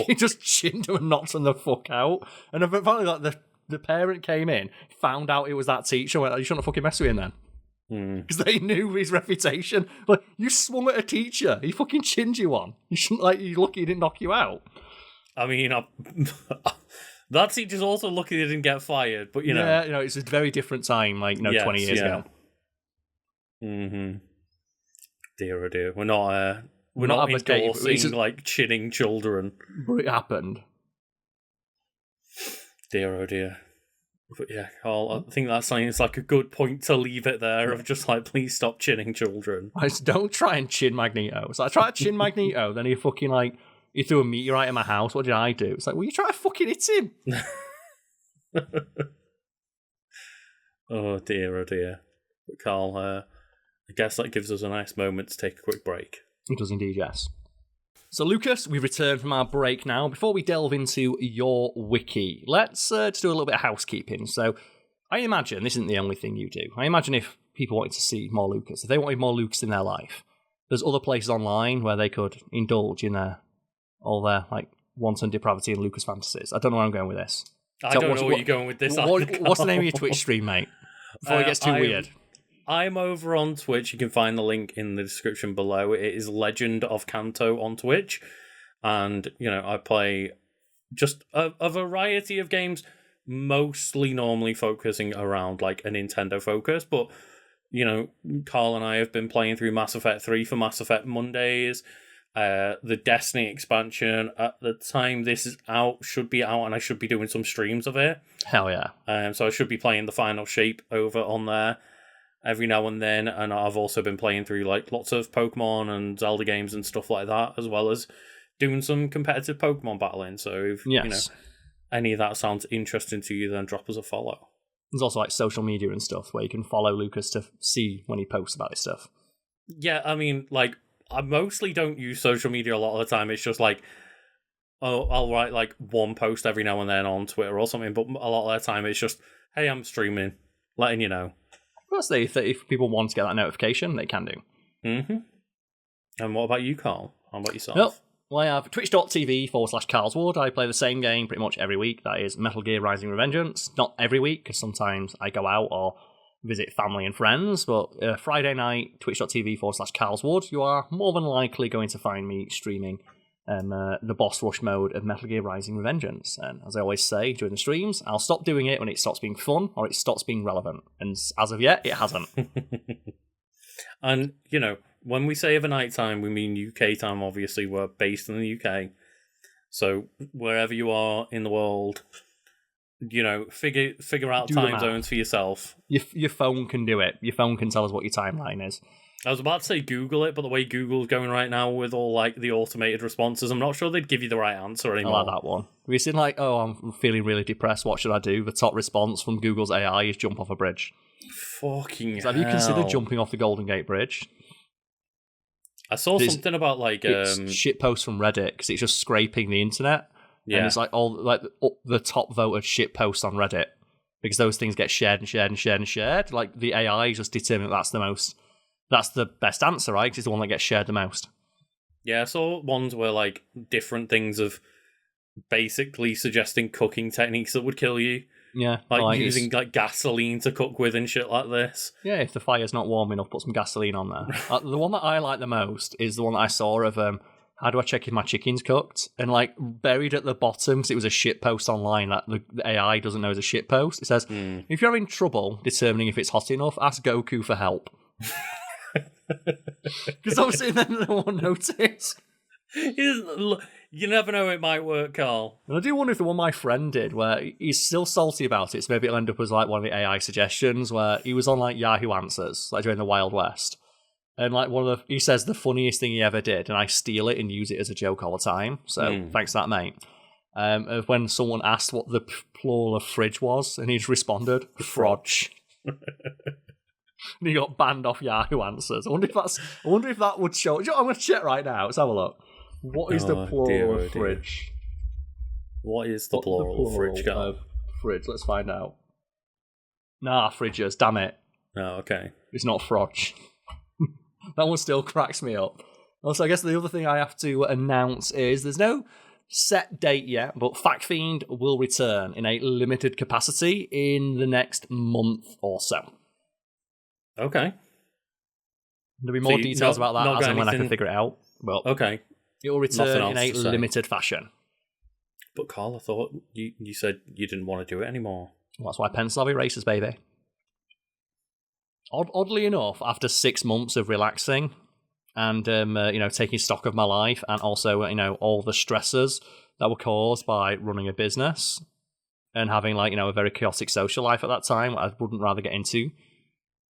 He just chinned him and knocked him the fuck out. And finally, like the parent came in, found out it was that teacher, went, you shouldn't have fucking messed with him then. Because they knew his reputation. Like, you swung at a teacher, he fucking chinned you on. You shouldn't, like, you're lucky he didn't knock you out. I mean, that teacher's also lucky they didn't get fired, but Yeah, it's a very different time, like, 20 years ago. Mm-hmm. Dear, oh dear. We're not endorsing, like, chinning children. But it happened. Dear, oh dear. But yeah, Karl, I think that's like a good point to leave it there, of just like, please stop chinning children. I just don't try and chin Magneto. So I try to chin Magneto, then he fucking like, he threw a meteorite in my house, what did I do? It's like, well, you try to fucking hit him. Oh dear, oh dear. But Karl, I guess that gives us a nice moment to take a quick break. It does indeed, yes. So, Lucas, we've returned from our break now. Before we delve into your wiki, let's just do a little bit of housekeeping. So, I imagine this isn't the only thing you do. I imagine if people wanted to see more Lucas, if they wanted more Lucas in their life, there's other places online where they could indulge in all their like wanton depravity and Lucas fantasies. I don't know where I'm going with this. I don't know where you're going with this. What's the name of your Twitch stream, mate? Before it gets too weird. I'm over on Twitch. You can find the link in the description below. It is Legend of Kanto on Twitch. And, I play just a variety of games, mostly normally focusing around, like, a Nintendo focus. But, Karl and I have been playing through Mass Effect 3 for Mass Effect Mondays. The Destiny expansion, at the time this is out, should be out, and I should be doing some streams of it. Hell yeah. So I should be playing the final shape over on there every now and then, and I've also been playing through like lots of Pokemon and Zelda games and stuff like that, as well as doing some competitive Pokemon battling. So if any of that sounds interesting to you, then drop us a follow. There's also like social media and stuff where you can follow Lucas to see when he posts about this stuff. Yeah, I mean, like, I mostly don't use social media a lot of the time. It's just like, I'll write like one post every now and then on Twitter or something, but a lot of the time it's just, hey, I'm streaming, letting you know. Plus, if people want to get that notification, they can do. Mm-hmm. And what about you, Karl? How about yourself? Well, I have twitch.tv/Karlswood. I play the same game pretty much every week. That is Metal Gear Rising Revengeance. Not every week, because sometimes I go out or visit family and friends, but Friday night, twitch.tv/Karlswood, you are more than likely going to find me streaming the boss rush mode of Metal Gear Rising Revengeance. And as I always say during the streams, I'll stop doing it when it stops being fun or it stops being relevant. And as of yet, it hasn't. And, when we say of a night time, we mean UK time, obviously. We're based in the UK. So wherever you are in the world, figure out Do the time math. zones for yourself. Your phone can do it. Your phone can tell us what your timeline is. I was about to say Google it, but the way Google's going right now with all like the automated responses, I'm not sure they'd give you the right answer anymore. I like that one. Have you seen like, I'm feeling really depressed, what should I do? The top response from Google's AI is jump off a bridge. Fucking hell. Have you considered jumping off the Golden Gate Bridge? I saw something about like it's shit posts from Reddit because it's just scraping the internet. Yeah. And it's like all like the top voted shit posts on Reddit because those things get shared and shared and shared and shared. Like the AI just determined that's the best answer, right? Because it's the one that gets shared the most. Yeah, I saw ones where like different things of basically suggesting cooking techniques that would kill you. Yeah, like using like gasoline to cook with and shit like this. Yeah, if the fire's not warm enough, put some gasoline on there. The one that I like the most is the one that I saw of how do I check if my chicken's cooked? And like buried at the bottom, because it was a shit post online that the AI doesn't know is a shit post. It says, if you're having trouble determining if it's hot enough, ask Goku for help. Because obviously then no one noticed. You never know, it might work, Karl. And I do wonder if the one my friend did, where he's still salty about it, so maybe it'll end up as like one of the AI suggestions, where he was on like Yahoo Answers, like during the Wild West. And like he says the funniest thing he ever did, and I steal it and use it as a joke all the time. So thanks for that, mate. Of when someone asked what the plural of fridge was, and he just responded, frodge. And he got banned off Yahoo Answers. I wonder if that would show. I'm going to check right now. Let's have a look. What is the plural of fridge? What is the plural of fridge, Karl? Fridge. Let's find out. Nah, fridges. Damn it. Oh, okay. It's not frodge. That one still cracks me up. Also, I guess the other thing I have to announce is there's no set date yet, but Fact Fiend will return in a limited capacity in the next month or so. Okay. There'll be more details about that as and when I can figure it out. Well, okay. It will return in a limited fashion. But Karl, I thought you said you didn't want to do it anymore. Well, that's why pencil have erasers, baby. Oddly enough, after 6 months of relaxing and taking stock of my life, and also all the stresses that were caused by running a business and having a very chaotic social life at that time, I wouldn't rather get into.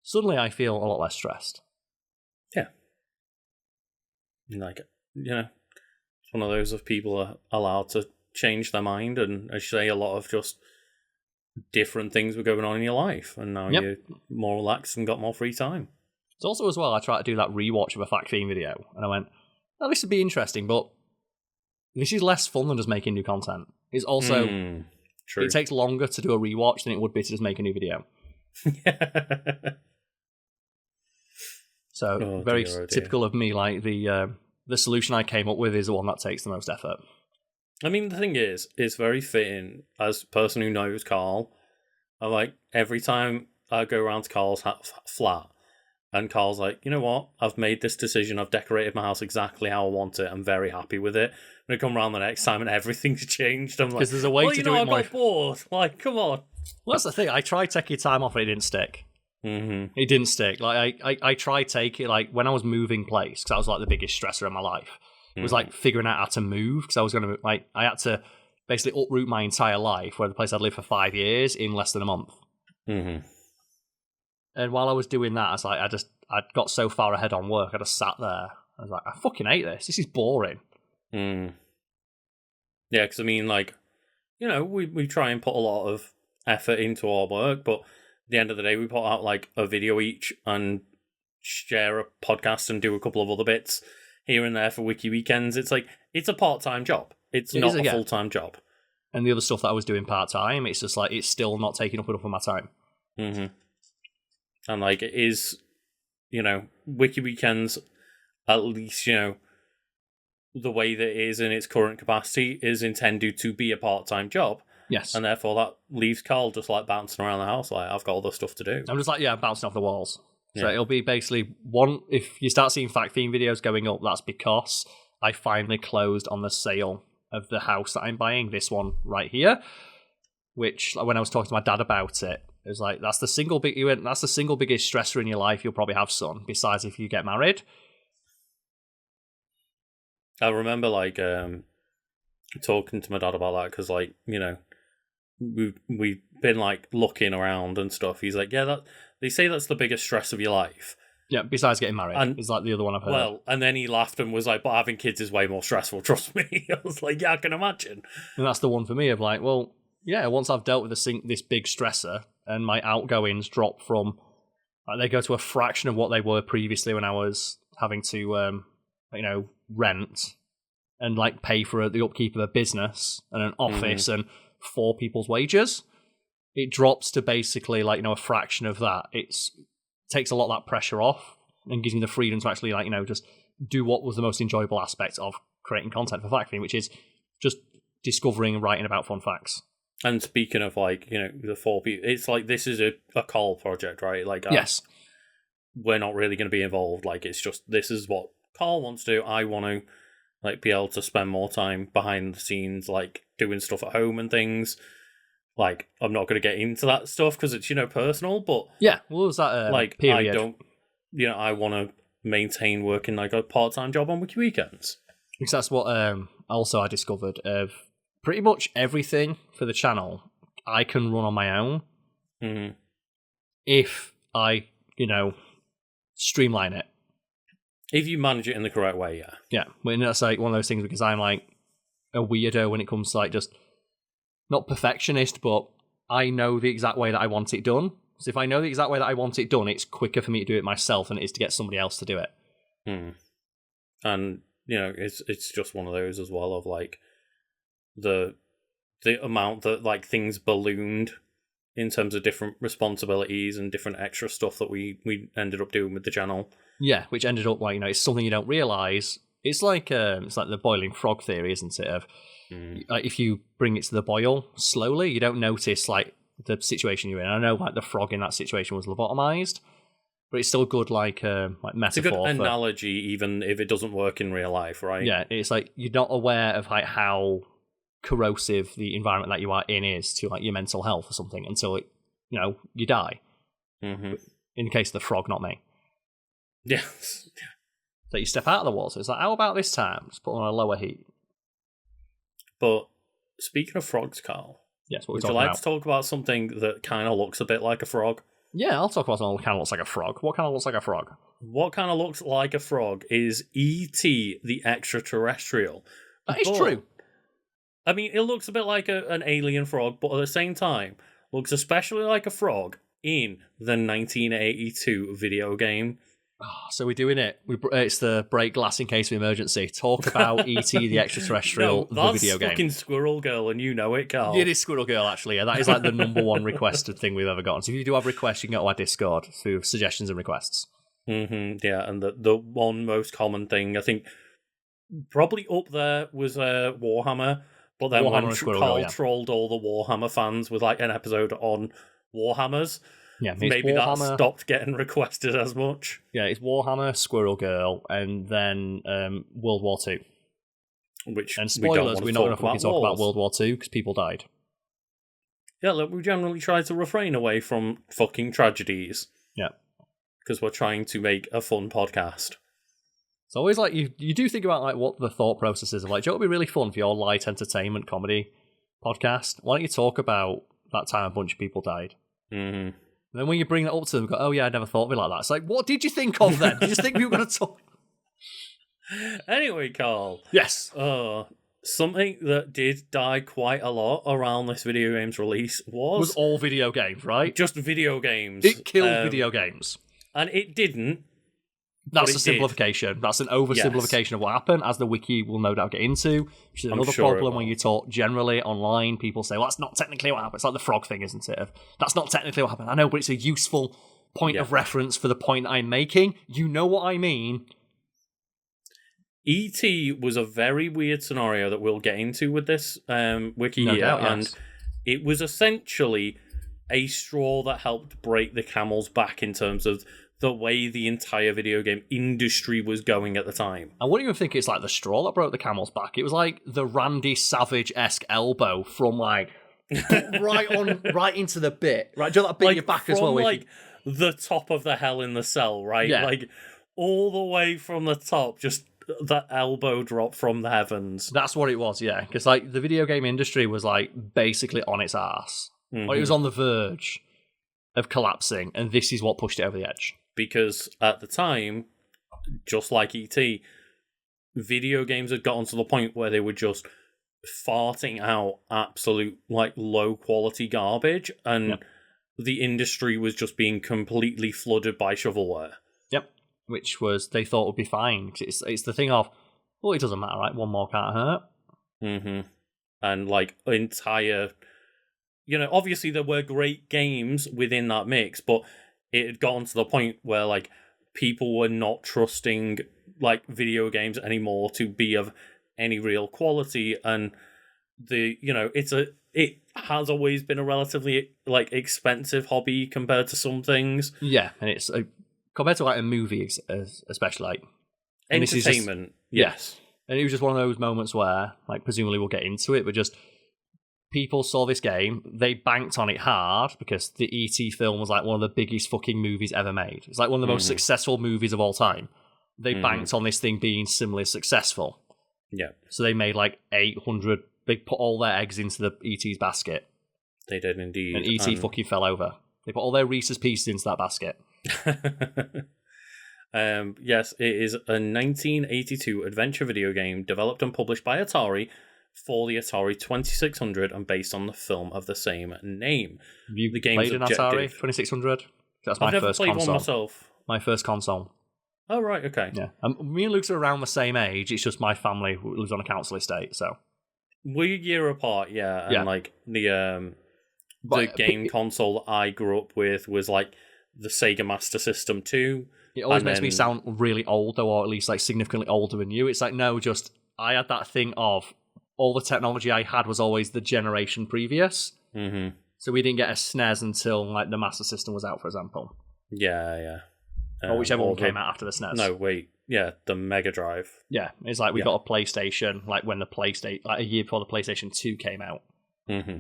Suddenly, I feel a lot less stressed. Yeah. Like, it's one of those of people are allowed to change their mind, and as you say, a lot of just different things were going on in your life, and now you're more relaxed and got more free time. It's also as well, I tried to do that rewatch of a Fact Fiend video, and I went, oh, this would be interesting, but this is less fun than just making new content. It's also, true. It takes longer to do a rewatch than it would be to just make a new video. So, very typical of me, like the solution I came up with is the one that takes the most effort. I mean, the thing is, it's very fitting, as a person who knows Karl, I like, every time I go around to Karl's flat, and Karl's like, you know what, I've made this decision, I've decorated my house exactly how I want it, I'm very happy with it. And I come around the next time and everything's changed, I'm like, because there's a way to do it I got bored, like, come on. Well, that's the thing, I tried taking time off and it didn't stick. Mm-hmm. It didn't stick. Like I tried taking, like, when I was moving place, because that was like the biggest stressor in my life. It was like figuring out how to move, because I was going to, like, I had to basically uproot my entire life, where the place I'd lived for 5 years, in less than a month. Mm-hmm. And while I was doing that, I was like, I got so far ahead on work, I just sat there. I was like, I fucking hate this. This is boring. Yeah, because I mean, like, we try and put a lot of effort into our work, but at the end of the day, we put out like a video each and share a podcast and do a couple of other bits here and there for Wiki Weekends. It's like, it's a part-time job. It's not a full-time job. And the other stuff that I was doing part-time, it's just like, it's still not taking up enough of my time. Mm-hmm. And like, it is, Wiki Weekends, at least, the way that it is in its current capacity is intended to be a part-time job. Yes. And therefore that leaves Karl just like bouncing around the house like, I've got other stuff to do. I'm just like, bouncing off the walls. So it'll be basically if you start seeing Fact Fiend videos going up, that's because I finally closed on the sale of the house that I'm buying, this one right here, which, like, when I was talking to my dad about it, it was like, that's the single biggest stressor in your life you'll probably have, son, besides if you get married. I remember, like, talking to my dad about that, because, like, we've been like looking around and stuff. He's like, yeah, they say that's the biggest stress of your life. Yeah, besides getting married, and is like the other one I've heard. Well, and then he laughed and was like, but having kids is way more stressful, trust me. I was like, yeah, I can imagine. And that's the one for me of like, well, yeah, once I've dealt with this big stressor and my outgoings drop from, like, they go to a fraction of what they were previously when I was having to, rent and like pay for the upkeep of a business and an office and 4 people's wages. It drops to basically like, a fraction of that. Takes a lot of that pressure off and gives me the freedom to actually just do what was the most enjoyable aspect of creating content for Factory, which is just discovering and writing about fun facts. And speaking of like, the 4 people, it's like this is a Karl project, right? Like, yes, we're not really going to be involved. Like, it's just, this is what Karl wants to do. I want to like be able to spend more time behind the scenes, like doing stuff at home and things. Like, I'm not going to get into that stuff because it's, personal, but... Yeah, what was that like, period? I don't... I want to maintain working, like, a part-time job on Wiki Weekends. Because that's what also I discovered. Of pretty much everything for the channel, I can run on my own. Mm-hmm. If I, streamline it. If you manage it in the correct way, yeah. Yeah, well, that's like one of those things because I'm, like, a weirdo when it comes to, like, just... Not perfectionist, but I know the exact way that I want it done. So if I know the exact way that I want it done, it's quicker for me to do it myself than it is to get somebody else to do it. And, it's just one of those as well of, like, the amount that, like, things ballooned in terms of different responsibilities and different extra stuff that we ended up doing with the channel. Yeah, which ended up, like, it's something you don't realise. It's like the boiling frog theory, isn't it? Of if you bring it to the boil slowly, you don't notice like the situation you're in. I know like the frog in that situation was lobotomized, but it's still good like metaphor. It's a good analogy, even if it doesn't work in real life, right? Yeah, it's like you're not aware of like how corrosive the environment that you are in is to like your mental health or something until it, you die. Mm-hmm. In the case of the frog, not me. Yes. So you step out of the water. It's like, how about this time? Just put on a lower heat. But speaking of frogs, Karl, yes, would you like to talk about something that kind of looks a bit like a frog? Yeah, I'll talk about something that kind of looks like a frog. What kind of looks like a frog? What kind of looks like a frog is E.T. the Extraterrestrial. That is true. I mean, it looks a bit like an alien frog, but at the same time, looks especially like a frog in the 1982 video game. Oh, so we're doing it. It's the break glass in case of emergency. Talk about E.T. the Extraterrestrial, the video game. That's fucking Squirrel Girl, and you know it, Karl. It is Squirrel Girl, actually. Yeah, that is like the number one requested thing we've ever gotten. So if you do have requests, you can go to our Discord through suggestions and requests. Mm-hmm, yeah, and the one most common thing, I think, probably up there was Warhammer, but then Warhammer when Karl trolled all the Warhammer fans with like an episode on Warhammers, yeah, maybe that stopped getting requested as much. Yeah, it's Warhammer, Squirrel Girl, and then World War II. And spoilers, we're not going to fucking talk about World War II because people died. Yeah, look, we generally try to refrain away from fucking tragedies. Yeah. Because we're trying to make a fun podcast. It's always like, you do think about like what the thought process is of like, do you know what would be really fun for your light entertainment comedy podcast? Why don't you talk about that time a bunch of people died? Mm-hmm. And then when you bring that up to them, go, oh yeah, I never thought of it like that. It's like, what did you think of then? Did you think we were going to talk? Anyway, Karl. Yes. Something that did die quite a lot around this video game's release was all video games, right? Just video games. It killed video games. And it didn't. That's a simplification. Did. That's an oversimplification of what happened, as the wiki will no doubt get into, which is another problem when you talk generally online. People say, well, that's not technically what happened. It's like the frog thing, isn't it? That's not technically what happened. I know, but it's a useful point of reference for the point I'm making. You know what I mean. E.T. was a very weird scenario that we'll get into with this wiki here. Doubt, yes. And it was essentially a straw that helped break the camel's back in terms of the way the entire video game industry was going at the time. I wouldn't even think it's like the straw that broke the camel's back. It was like the Randy Savage-esque elbow from like right into the bit. Right, do you know that bit in your back as well? Like the top of the Hell in the Cell, right? Yeah. Like all the way from the top, just that elbow drop from the heavens. That's what it was, yeah. Because like the video game industry was like basically on its arse. Mm-hmm. Or it was on the verge of collapsing, and this is what pushed it over the edge. Because at the time, just like E.T., video games had gotten to the point where they were just farting out absolute like low quality garbage, and the industry was just being completely flooded by shovelware. Yep, which was they thought would be fine. It's the thing of, well, it doesn't matter, right? One more can't hurt. Mm-hmm. And like entire, obviously there were great games within that mix, but it had gotten to the point where like people were not trusting like video games anymore to be of any real quality, and it has always been a relatively like expensive hobby compared to some things. Yeah, and it's compared to like a movie, especially like entertainment. Yes, and it was just one of those moments where, like, presumably we'll get into it, but just people saw this game, they banked on it hard because the E.T. film was like one of the biggest fucking movies ever made. It's like one of the most successful movies of all time. They banked on this thing being similarly successful. Yeah. So they made like 800. They put all their eggs into the E.T.'s basket. They did indeed. And E.T. fucking fell over. They put all their Reese's Pieces into that basket. Yes, it is a 1982 adventure video game developed and published by Atari for the Atari 2600 and based on the film of the same name. Have you played an Atari 2600? That's my first console. I've never played one myself. My first console. Oh, right, okay. Yeah. Me and Luke are around the same age. It's just my family lives on a council estate, so. We're a year apart, yeah. And like the game console that I grew up with was like the Sega Master System 2. It always makes me sound really old, though, or at least like significantly older than you. It's like, no, just I had that thing of all the technology I had was always the generation previous. Mm-hmm. So we didn't get a SNES until like the Master System was out, for example. Yeah. Or whichever one came out after the SNES. No, wait. Yeah, the Mega Drive. Yeah, it's like we got a PlayStation, like when the PlayStation, like a year before the PlayStation 2 came out. Mm-hmm.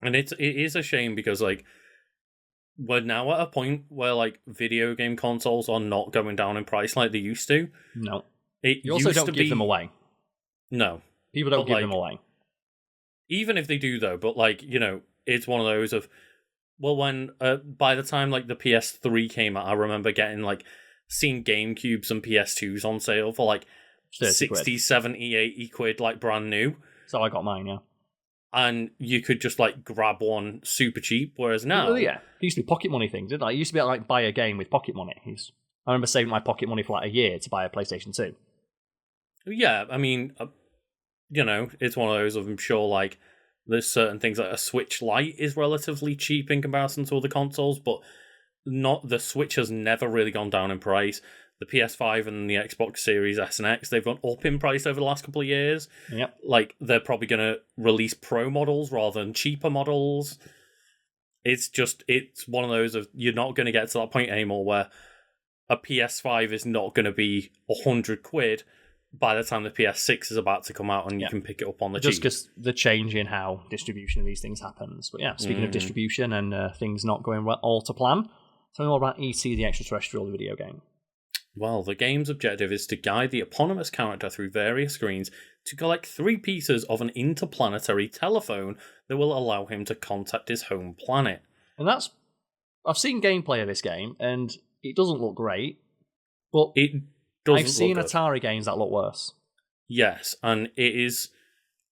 And it is a shame because like we're now at a point where like video game consoles are not going down in price like they used to. No. You also don't give them away. No. People don't give them away. Even if they do though, but like, it's one of those of, well, when by the time like the PS3 came out, I remember seeing GameCubes and PS2s on sale for like 60, 70, 80 quid, like brand new. So I got mine, yeah. And you could just like grab one super cheap, whereas now... Oh, yeah. It used to be pocket money things, didn't it? It used to be able to like buy a game with pocket money. I remember saving my pocket money for like a year to buy a PlayStation 2. Yeah, I mean, it's one of those of, I'm sure, like, there's certain things like a Switch Lite is relatively cheap in comparison to other consoles, but the Switch has never really gone down in price. The PS5 and the Xbox Series S and X, they've gone up in price over the last couple of years. Yep. Like, they're probably going to release pro models rather than cheaper models. It's one of those of, you're not going to get to that point anymore where a PS5 is not going to be 100 quid by the time the PS6 is about to come out and you can pick it up on the cheap. Just because the change in how distribution of these things happens. But yeah, speaking of distribution and things not going all to plan, tell me more about E.T. the Extraterrestrial, the video game. Well, the game's objective is to guide the eponymous character through various screens to collect 3 pieces of an interplanetary telephone that will allow him to contact his home planet. And I've seen gameplay of this game, and it doesn't look great, but I've seen Atari games that look worse. Yes, and it is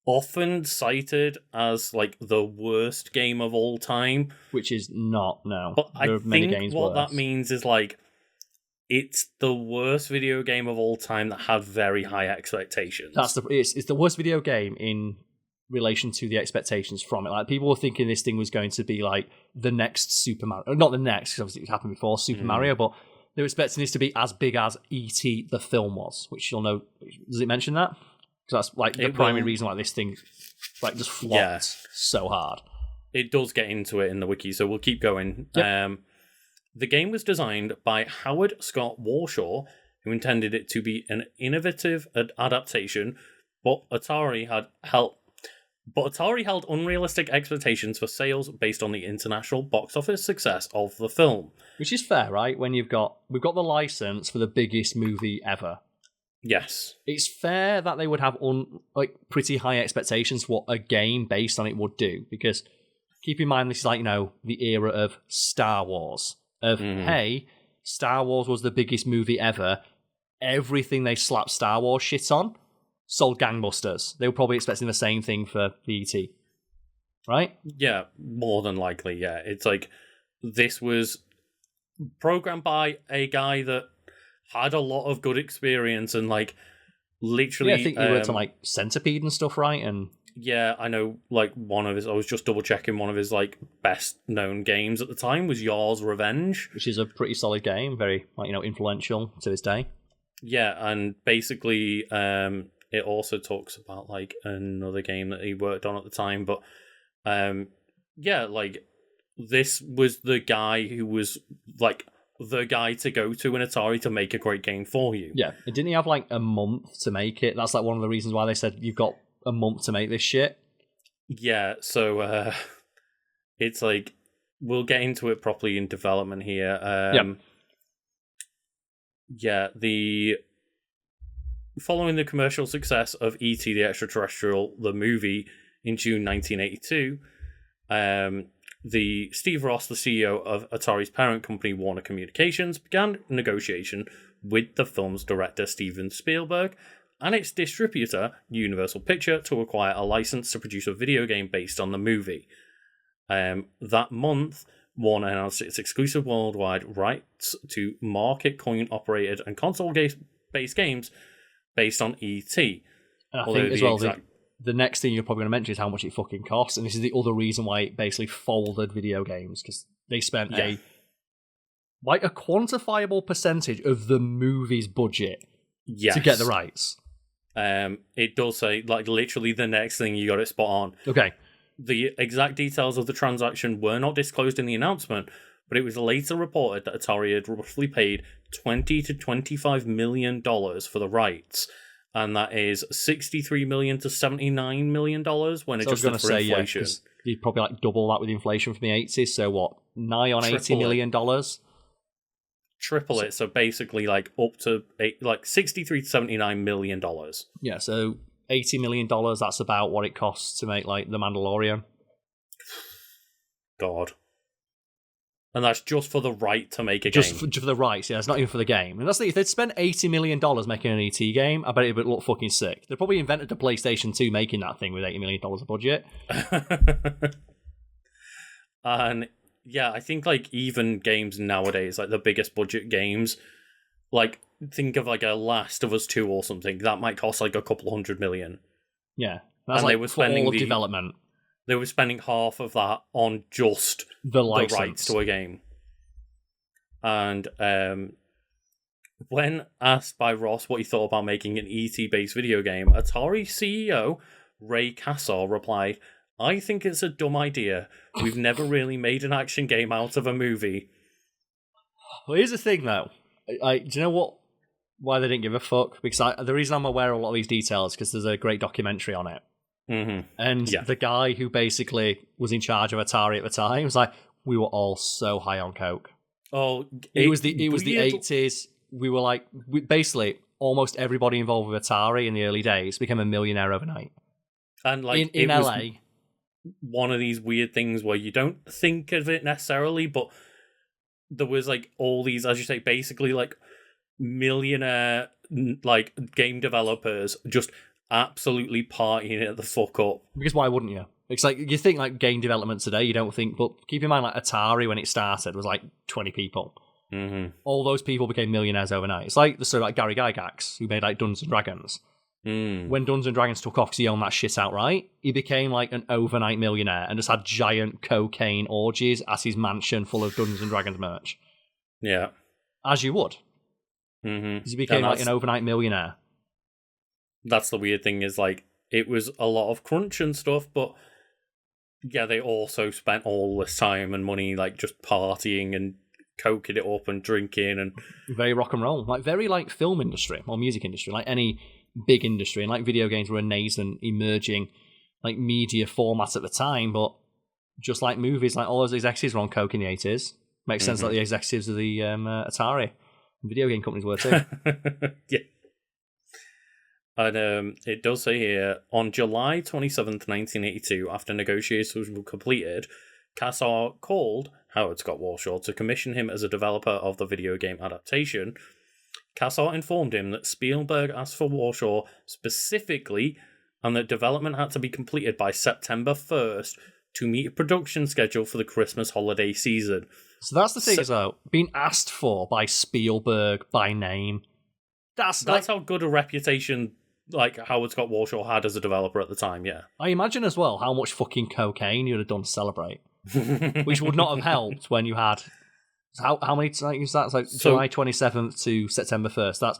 often cited as like the worst game of all time. Which is not, no. But I think what that means is like, it's the worst video game of all time that had very high expectations. It's the worst video game in relation to the expectations from it. Like, people were thinking this thing was going to be like the next Super Mario. Not the next, because obviously it happened before Super Mario, but they were expecting this to be as big as E.T. the film was, which you'll know. Does it mention that? Because that's like the primary reason why this thing like just flopped so hard. It does get into it in the wiki, so we'll keep going. Yep. The game was designed by Howard Scott Warshaw, who intended it to be an innovative adaptation, but Atari had helped. But Atari held unrealistic expectations for sales based on the international box office success of the film. Which is fair, right? When we've got the license for the biggest movie ever. Yes. It's fair that they would have pretty high expectations for what a game based on it would do, because keep in mind this is like, the era of Star Wars. Hey, Star Wars was the biggest movie ever. Everything they slapped Star Wars shit on sold gangbusters. They were probably expecting the same thing for the E.T. Right? Yeah, more than likely, yeah. It's like, this was programmed by a guy that had a lot of good experience and, literally... Yeah, I think he worked on, Centipede and stuff, right? And yeah, I know, one of his... I was just double-checking one of his, best-known games at the time was Yar's Revenge. Which is a pretty solid game, very, influential to this day. Yeah, and basically, it also talks about, another game that he worked on at the time, but, this was the guy who was, the guy to go to in Atari to make a great game for you. Yeah, and didn't he have, a month to make it? That's, one of the reasons why they said, you've got a month to make this shit. Yeah, so, it's we'll get into it properly in development here. Yeah, following the commercial success of E.T. the Extraterrestrial, the movie, in June 1982, Steve Ross, the CEO of Atari's parent company, Warner Communications, began negotiation with the film's director, Steven Spielberg, and its distributor, Universal Picture, to acquire a license to produce a video game based on the movie. That month, Warner announced its exclusive worldwide rights to market coin-operated and console-based games based on E.T. And I think as well, the next thing you're probably going to mention is how much it fucking costs, and this is the other reason why it basically folded video games, because they spent a quantifiable percentage of the movie's budget to get the rights. It does say, literally the next thing you got it spot on. Okay. The exact details of the transaction were not disclosed in the announcement, but it was later reported that Atari had roughly paid $20 to $25 million for the rights, and that is $63 million to $79 million when adjusted for inflation. Yeah, you'd probably double that with inflation from the 80s, so what, nigh on $80 million? Triple it, so basically up to $63 to $79 million. Yeah, so $80 million, that's about what it costs to make The Mandalorian. God. And that's just for the right to make a game. Just for the rights, yeah. It's not even for the game. And that's if they'd spent $80 million making an ET game, I bet it would look fucking sick. They probably invented the PlayStation 2 making that thing with $80 million of budget. And yeah, I think even games nowadays, the biggest budget games, think of a Last of Us 2 or something, that might cost a couple $100 million. Yeah. That's and they were spending all of development. They were spending half of that on just the rights to a game. And when asked by Ross what he thought about making an ET-based video game, Atari CEO Ray Kassar replied, "I think it's a dumb idea. We've never really made an action game out of a movie." Well, here's the thing, though. Do you know why they didn't give a fuck? Because the reason I'm aware of a lot of these details is because there's a great documentary on it. Mm-hmm. And the guy who basically was in charge of Atari at the time was like, we were all so high on coke. Oh, it was the 80s. We were basically almost everybody involved with Atari in the early days became a millionaire overnight. And in LA, one of these weird things where you don't think of it necessarily, but there was all these, as you say, basically millionaire game developers just absolutely partying it the fuck up. Because why wouldn't you? It's you think game development today, you don't think, but keep in mind Atari when it started was 20 people. Mm-hmm. All those people became millionaires overnight. It's the story Gary Gygax, who made Dungeons and Dragons. When Dungeons and Dragons took off because he owned that shit outright, he became an overnight millionaire and just had giant cocaine orgies at his mansion full of Dungeons and Dragons merch. Yeah. As you would. Mm-hmm. Because he became an overnight millionaire. That's the weird thing is it was a lot of crunch and stuff, but yeah, they also spent all this time and money just partying and coking it up and drinking and very rock and roll, very film industry or music industry, any big industry, and video games were a nascent, emerging like media format at the time, but just like movies, like all those executives were on coke in the 80s. Makes sense that the executives of the Atari video game companies were too. Yeah. And it does say here, on July 27th, 1982, after negotiations were completed, Kassar called Howard Scott Warshaw to commission him as a developer of the video game adaptation. Kassar informed him that Spielberg asked for Warshaw specifically, and that development had to be completed by September 1st to meet a production schedule for the Christmas holiday season. So that's the thing, as well. Being asked for by Spielberg by name. That's how good a reputation like Howard Scott Warshaw had as a developer at the time, yeah. I imagine as well how much fucking cocaine you'd have done to celebrate. Which would not have helped when you had... How many times that's like July 27th to September 1st. That's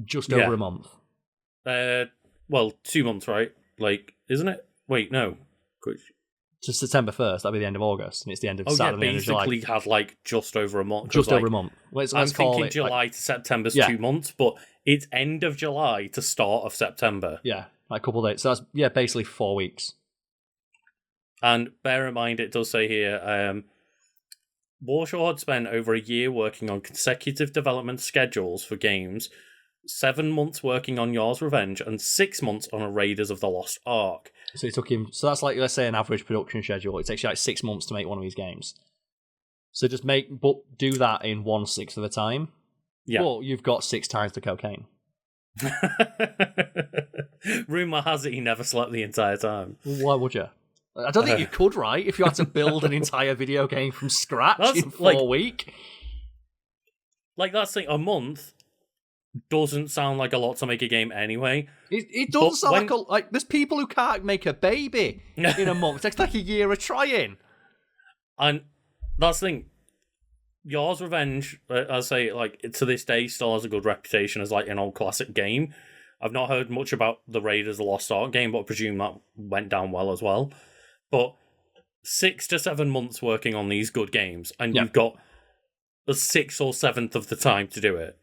just over a month. Well, 2 months, right? Like, isn't it? Wait, no. To September 1st, that'll be the end of August, and it's the end of Saturday, the end of July. Basically had like just over a month. Just over a month. I'm thinking July to September's 2 months, but it's end of July to start of September. Yeah, like a couple of days. So that's, basically 4 weeks. And bear in mind, it does say here, Warshaw had spent over a year working on consecutive development schedules for games, 7 months working on Yar's Revenge, and 6 months on a Raiders of the Lost Ark. So it took him. So that's like, let's say, an average production schedule. It takes you like 6 months to make one of these games. So just do that in 1/6 of the time. Yeah. But you've got 6 times the cocaine. Rumor has it he never slept the entire time. Why would you? I don't think you could, right? If you had to build an entire video game from scratch in 4 weeks. Like, that's like a month doesn't sound like a lot to make a game anyway. It doesn't sound like there's people who can't make a baby in a month. It takes like a year of trying. And that's the thing. Yar's Revenge, I say, like, to this day, still has a good reputation as like an old classic game. I've not heard much about the Raiders of the Lost Ark game, but I presume that went down well as well. But 6 to 7 months working on these good games, and you've got the 6th or 7th of the time to do it.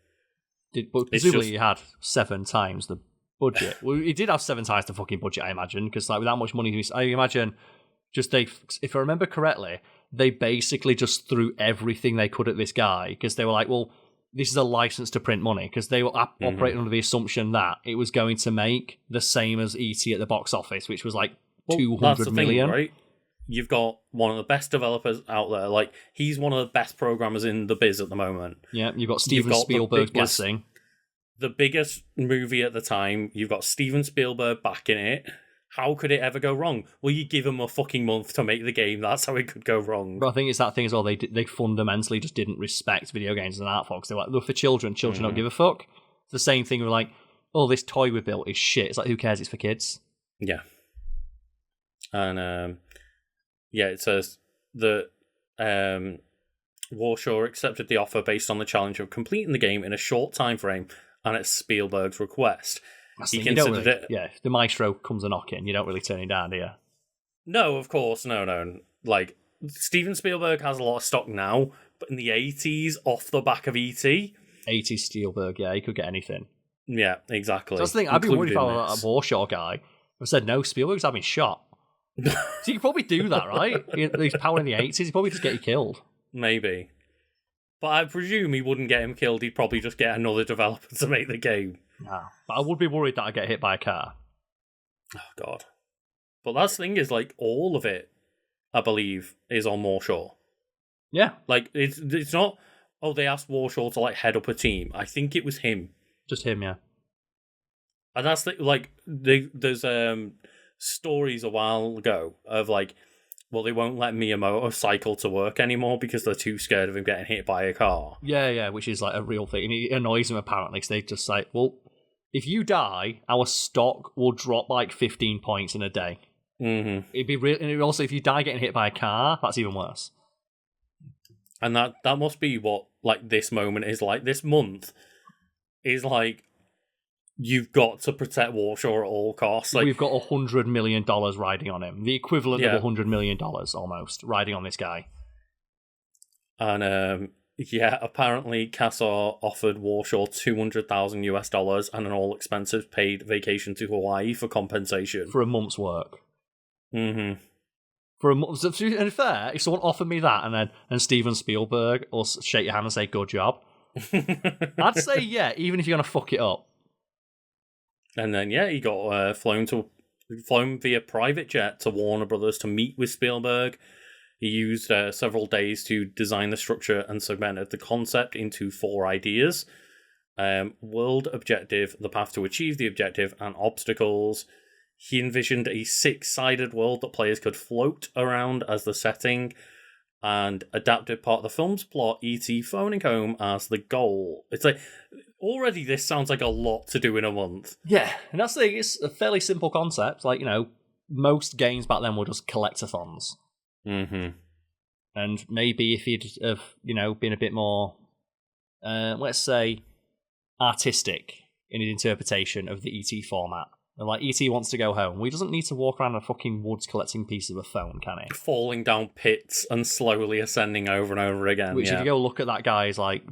But presumably you had 7 times the budget. Well, he did have 7 times the fucking budget, I imagine, because like with that much money, I imagine if I remember correctly, they basically just threw everything they could at this guy because they were like, well, this is a license to print money, because they were operating under the assumption that it was going to make the same as E.T. at the box office, which was like 200 million. Thing, right? You've got one of the best developers out there. Like, he's one of the best programmers in the biz at the moment. Yeah, you've got Steven Spielberg's blessing. The biggest movie at the time. You've got Steven Spielberg backing it. How could it ever go wrong? Well, you give him a fucking month to make the game. That's how it could go wrong. But I think it's that thing as well. They fundamentally just didn't respect video games as an art form. They're like, they're for children. Children don't give a fuck. It's the same thing with like, oh, this toy we built is shit. It's like, who cares? It's for kids. Yeah. And it says that Warshaw accepted the offer based on the challenge of completing the game in a short time frame, and at Spielberg's request. He considered it. Yeah, if the maestro comes a knocking, you don't really turn him down, do you? No, of course, no. Like, Steven Spielberg has a lot of stock now, but in the 80s, off the back of E.T. 80s Spielberg, yeah, he could get anything. Yeah, exactly. So that's the thing. I'd be worried if I was a Warshaw guy. I said, no, Spielberg's having shot. So you could probably do that, right? He's power in the 80s, he'd probably just get you killed. Maybe. But I presume he wouldn't get him killed, he'd probably just get another developer to make the game. No. But I would be worried that I'd get hit by a car. Oh, God. But that's the thing is, like, all of it, I believe, is on Warshaw. Yeah. Like, it's not, oh, they asked Warshaw to, like, head up a team. I think it was him. Just him, yeah. And that's, there's stories a while ago of, like, well, they won't let Miyamoto cycle to work anymore because they're too scared of him getting hit by a car. Yeah, which is, like, a real thing. And it annoys them, apparently, because they just say, well, if you die, our stock will drop, like, 15 points in a day. Mm-hmm. It'd be real. And also, if you die getting hit by a car, that's even worse. And that must be what, like, this moment is like. This month is, like, you've got to protect Warshaw at all costs. Like, we've got $100 million riding on him. The equivalent of $100 million, almost, riding on this guy. And, apparently Kassar offered Warshaw $200,000 and an all-expenses paid vacation to Hawaii for compensation. For a month's work. Mm-hmm. And fair, if someone offered me that and Steven Spielberg will shake your hand and say good job, I'd say yeah, even if you're gonna fuck it up. And then he got flown via private jet to Warner Brothers to meet with Spielberg. He used several days to design the structure and segmented the concept into 4 ideas: world objective, the path to achieve the objective, and obstacles. He envisioned a 6-sided world that players could float around as the setting, and adapted part of the film's plot, E.T. phoning home, as the goal. It's like, already this sounds like a lot to do in a month. Yeah, and that's the thing, it's a fairly simple concept. Like, most games back then were just collectathons. Mm-hmm. And maybe if he'd have, been a bit more, let's say, artistic in his interpretation of the E.T. format. And like, E.T. wants to go home. Well, he doesn't need to walk around the fucking woods collecting pieces of a phone, can he? Falling down pits and slowly ascending over and over again. Which, if you go look at that guy's, like,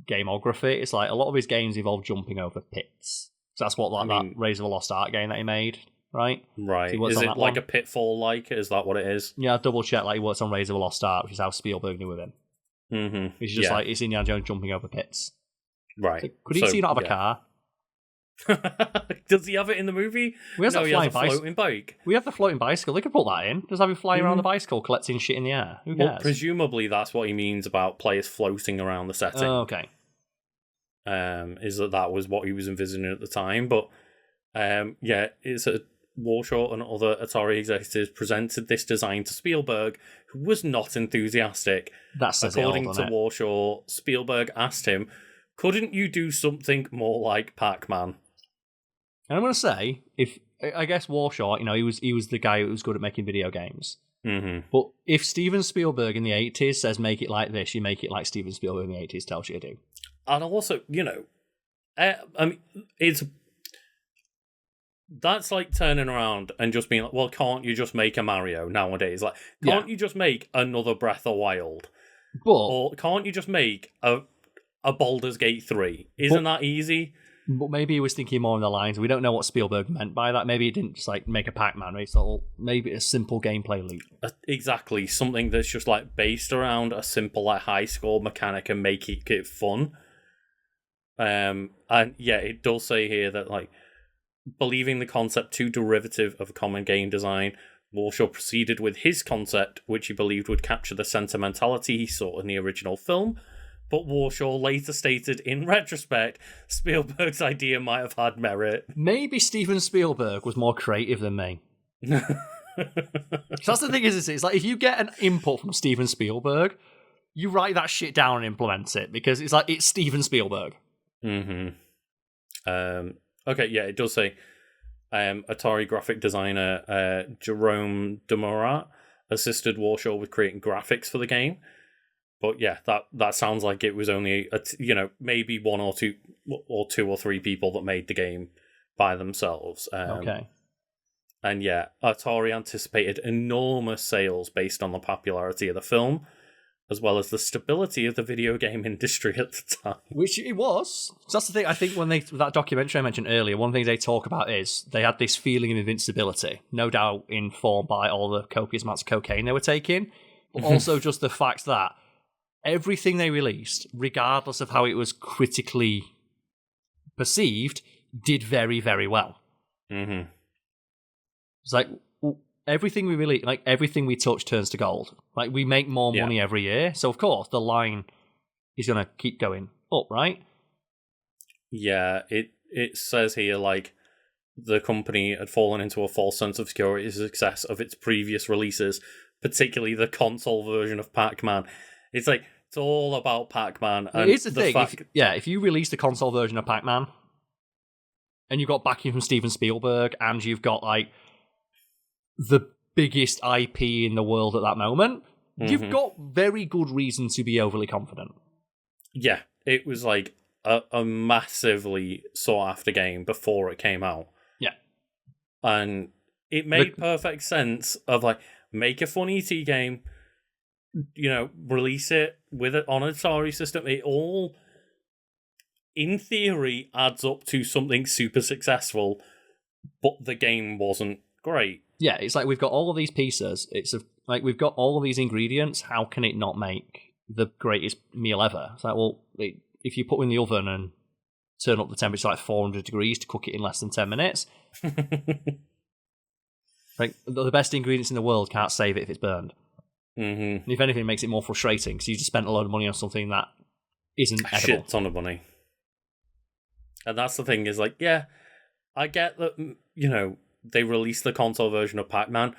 gameography, it's like a lot of his games involve jumping over pits. So that's what, that Raise of a Lost Art game that he made, right? Right. So is it like a Pitfall-like? Is that what it is? Yeah, I'll double check. Like, he works on Raise of a Lost Art, which is how Spielberg knew of him. Mm-hmm. It's just like, it's Indiana Jones jumping over pits. Right. So, could he not have a car? Does he have it in the movie? He has a floating bike. We have the floating bicycle. They could put that in. Just have him flying around the bicycle, collecting shit in the air. Who cares? Well, presumably that's what he means about players floating around the setting. Oh, okay. Is that was what he was envisioning at the time. But it's Warshaw and other Atari executives presented this design to Spielberg, who was not enthusiastic. According to Warshaw, Spielberg asked him, "Couldn't you do something more like Pac-Man?" And I'm going to say, I guess Warshaw, he was the guy who was good at making video games. Mm-hmm. But if Steven Spielberg in the 80s says make it like this, you make it like Steven Spielberg in the 80s tells you to do. And also, that's like turning around and just being like, well, can't you just make a Mario nowadays? Like, can't you just make another Breath of Wild? Or can't you just make a Baldur's Gate 3? Isn't that easy? But maybe he was thinking more on the lines. We don't know what Spielberg meant by that. Maybe he didn't just like make a Pac-Man. Right? So maybe a simple gameplay loop. Exactly, something that's just like based around a simple like high score mechanic and make it fun. And it does say here that like believing the concept too derivative of a common game design, Warshaw proceeded with his concept, which he believed would capture the sentimentality he saw in the original film. But Warshaw later stated, in retrospect, Spielberg's idea might have had merit. Maybe Steven Spielberg was more creative than me. So that's the thing, it's like if you get an input from Steven Spielberg, you write that shit down and implement it, because it's like, it's Steven Spielberg. Mm-hmm. It does say Atari graphic designer Jerome Demorat assisted Warshaw with creating graphics for the game. But yeah, that sounds like it was only maybe one or two or three people that made the game by themselves. Okay. And yeah, Atari anticipated enormous sales based on the popularity of the film, as well as the stability of the video game industry at the time. Which it was. So that's the thing. I think when that documentary I mentioned earlier, one thing they talk about is they had this feeling of invincibility, no doubt informed by all the copious amounts of cocaine they were taking, but also just the fact that everything they released, regardless of how it was critically perceived, did very, very well. Mm-hmm. It's like everything we release, like everything we touch turns to gold. Like we make more money every year, so of course the line is going to keep going up, right? Yeah, it says here like the company had fallen into a false sense of security success of its previous releases, particularly the console version of Pac-Man. It's like, it's all about Pac-Man. And here's the thing. If you release the console version of Pac-Man, and you've got backing from Steven Spielberg, and you've got, like, the biggest IP in the world at that moment, you've got very good reason to be overly confident. Yeah, it was, like, a massively sought-after game before it came out. Yeah. And it made perfect sense of, like, make a fun ET game, release it with it on an Atari system. It all, in theory, adds up to something super successful, but the game wasn't great. Yeah, it's like we've got all of these pieces. Like we've got all of these ingredients. How can it not make the greatest meal ever? It's like, well, if you put it in the oven and turn up the temperature to like 400 degrees to cook it in less than 10 minutes, like the best ingredients in the world can't save it if it's burned. Mm-hmm. And if anything, it makes it more frustrating because you just spent a load of money on something that isn't edible. Shit ton of money. And that's the thing is like, yeah, I get that, you know, they released the console version of Pac-Man,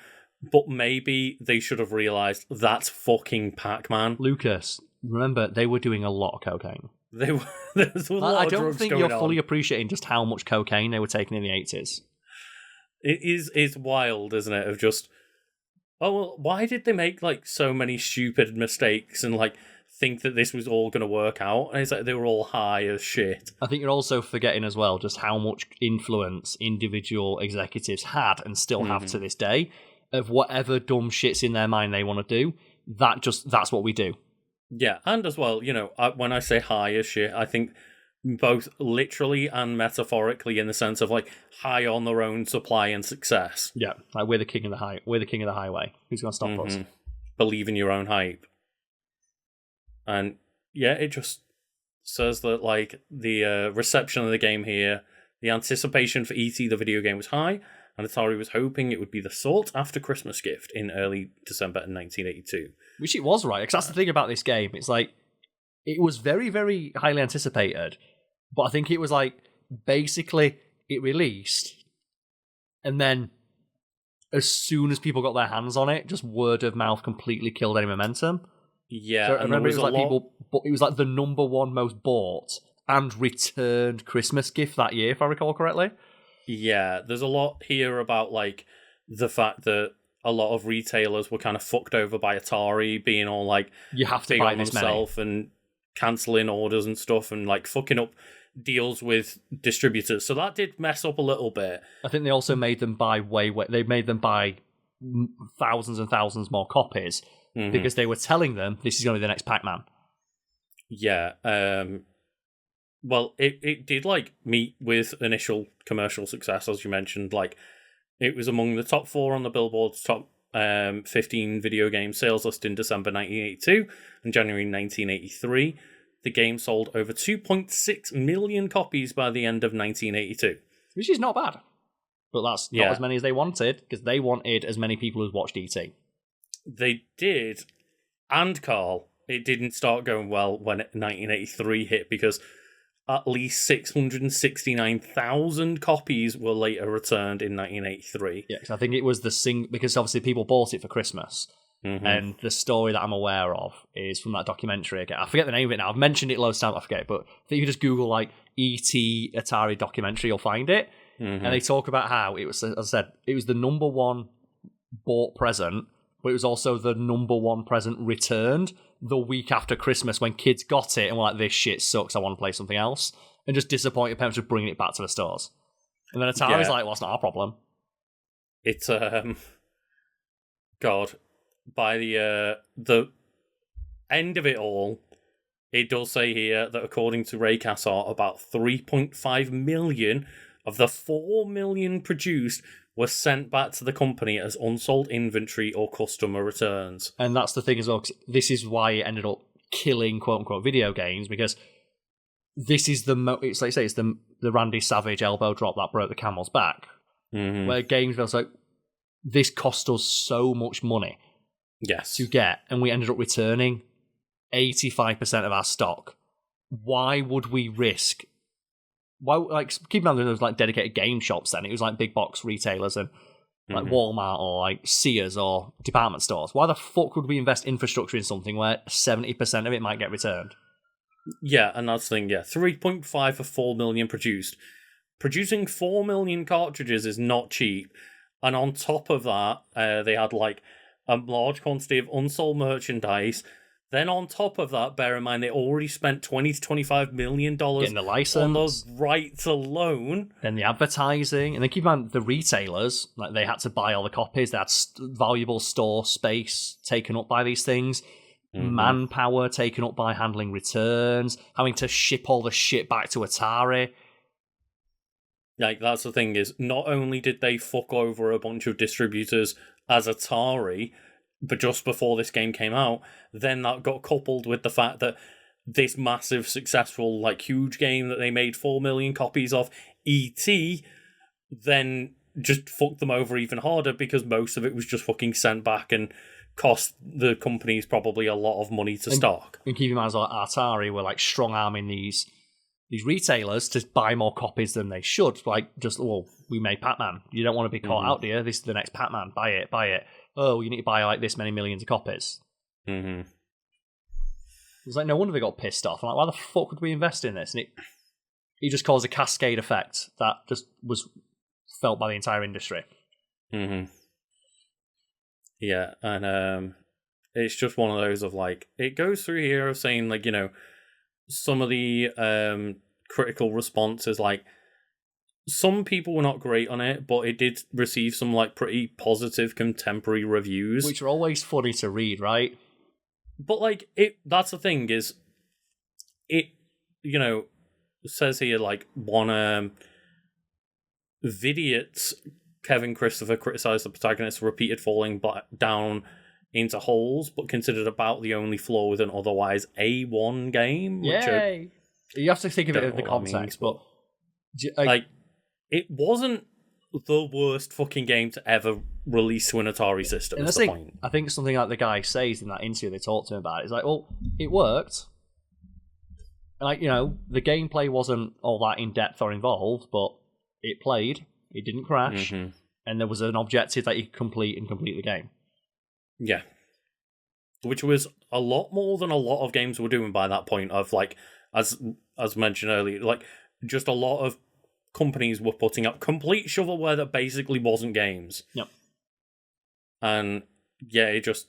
but maybe they should have realised that's fucking Pac-Man. Lucas, remember, they were doing a lot of cocaine. There's a lot I of don't drugs think going you're fully on. appreciating just how much cocaine they were taking in the 80s. It's wild, isn't it? Of just, oh, well, why did they make like so many stupid mistakes and like think that this was all going to work out? And it's like they were all high as shit. I think you're also forgetting as well just how much influence individual executives had and still have to this day of whatever dumb shit's in their mind they want to do. That's what we do. Yeah, and as well, you know, when I say high as shit, I think both literally and metaphorically in the sense of like high on their own supply and success. Yeah, like we're the king of the highway. Who's going to stop us? Believe in your own hype. And yeah, it just says that like the reception of the game here, the anticipation for E.T. the video game was high, and Atari was hoping it would be the sought after Christmas gift in early December 1982. Which it was, right? Because that's the thing about this game. It's like, it was very, very highly anticipated, but I think it was like, basically, it released, and then as soon as people got their hands on it, just word of mouth completely killed any momentum. Yeah, so I and remember it was like it was like the number one most bought and returned Christmas gift that year, if I recall correctly. Yeah, there's a lot here about like the fact that a lot of retailers were kind of fucked over by Atari being all like you have to big buy on this themselves and cancelling orders and stuff and like fucking up deals with distributors. So that did mess up a little bit. I think they also made them buy they made them buy thousands and thousands more copies because they were telling them this is going to be the next Pac-Man. Yeah. Well, it did like meet with initial commercial success, as you mentioned. Like, it was among the top 4 on the Billboard's top 15 video game sales list in December 1982 and January 1983. The game sold over 2.6 million copies by the end of 1982. Which is not bad. But that's not as many as they wanted, because they wanted as many people as watched E.T. They did. And, Karl, it didn't start going well when 1983 hit, because at least 669,000 copies were later returned in 1983. Yeah, because I think it was because obviously people bought it for Christmas. And the story that I'm aware of is from that documentary again. I forget the name of it now. I've mentioned it loads of times, I forget. But if you just Google like E.T. Atari documentary, you'll find it. And they talk about how it was, as I said, it was the number one bought present, but it was also the number one present returned the week after Christmas when kids got it and were like, this shit sucks, I want to play something else. And just disappointed parents just bringing it back to the stores. And then Atari's like, well, it's not our problem. It's, God, by the end of it all, it does say here that according to Raycassar, about 3.5 million of the 4 million produced were sent back to the company as unsold inventory or customer returns. And that's the thing as well, 'cause this is why it ended up killing quote-unquote video games, because this is it's like you say, it's the Randy Savage elbow drop that broke the camel's back. Where games were like, this cost us so much money to get, and we ended up returning 85% of our stock. Why would we risk? Why, like, keep in mind there was like dedicated game shops then. It was like big box retailers and like Walmart or like Sears or department stores. Why the fuck would we invest infrastructure in something where 70% of it might get returned? Yeah, and that's the thing, 3.5 for 4 million produced. Producing 4 million cartridges is not cheap. And on top of that, they had like a large quantity of unsold merchandise. Then on top of that, bear in mind they already spent $20 to $25 million getting the license on those rights alone. Then the advertising, and then keep in mind the retailers, like they had to buy all the copies. They had valuable store space taken up by these things, manpower taken up by handling returns, having to ship all the shit back to Atari. Like, that's the thing is, not only did they fuck over a bunch of distributors as Atari, but just before this game came out, then that got coupled with the fact that this massive, successful, like, huge game that they made 4 million copies of, E.T., then just fucked them over even harder because most of it was just fucking sent back and cost the companies probably a lot of money to stock. And keep in mind, like, Atari were, like, strong-arming these retailers to buy more copies than they should. Like, just, well, we made Pac-Man. You don't want to be caught out here. This is the next Pac-Man. Buy it. Oh, you need to buy, like, this many millions of copies. Mm-hmm. It's like, no wonder they got pissed off. I'm like, why the fuck would we invest in this? And it just caused a cascade effect that just was felt by the entire industry. Mm-hmm. Yeah, and it's just one of those of, like, it goes through here of saying, like, you know, some of the critical response is, like, some people were not great on it, but it did receive some, like, pretty positive contemporary reviews. Which are always funny to read, right? But, like, that's the thing is, it, you know, says here, like, one Vidiot's Kevin Christopher criticised the protagonist's repeated falling down into holes, but considered about the only flaw with an otherwise A1 game. Yay! You have to think of it in the context, but... Like, it wasn't the worst fucking game to ever release to an Atari system, is the point. I think something like the guy says in that interview they talked to him about, it's like, well, it worked. Like, you know, the gameplay wasn't all that in-depth or involved, but it played, it didn't crash, and there was an objective that you could complete the game. Yeah. Which was a lot more than a lot of games were doing by that point of, like, as mentioned earlier, like, just a lot of companies were putting up complete shovelware that basically wasn't games. Yep. And, yeah, it just...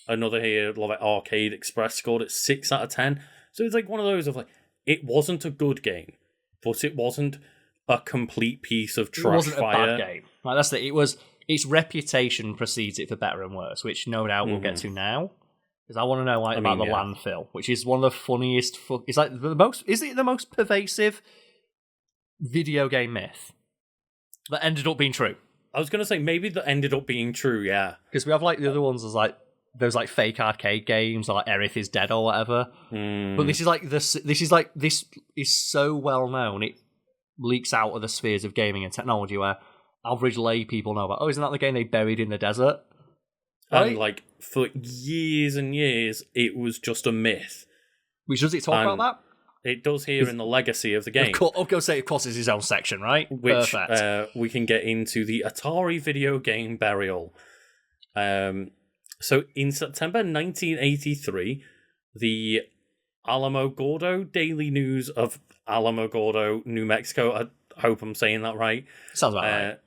Another here, like, Arcade Express scored it 6 out of 10. So it's like one of those of, like, it wasn't a good game, but it wasn't a complete piece of trash fire. It wasn't a bad game. Like, that's its reputation precedes it for better and worse, which no doubt we'll get to now. Because I want to know about the landfill, which is one of the funniest... It's like the most... Is it the most pervasive video game myth that ended up being true? I was going to say, maybe that ended up being true, yeah. Because we have, like, the other ones as, like, those, like, fake arcade games, or, like, Aerith is Dead or whatever. But this is so well known, it leaks out of the spheres of gaming and technology where average lay people know about, isn't that the game they buried in the desert? Right? And, like, for years and years, it was just a myth. Which does it talk about that? It does here in the legacy of the game. Of course, it's his own section, right? Which we can get into the Atari video game burial. So in September 1983, the Alamogordo Daily News of Alamogordo, New Mexico, I hope I'm saying that right. Sounds about right.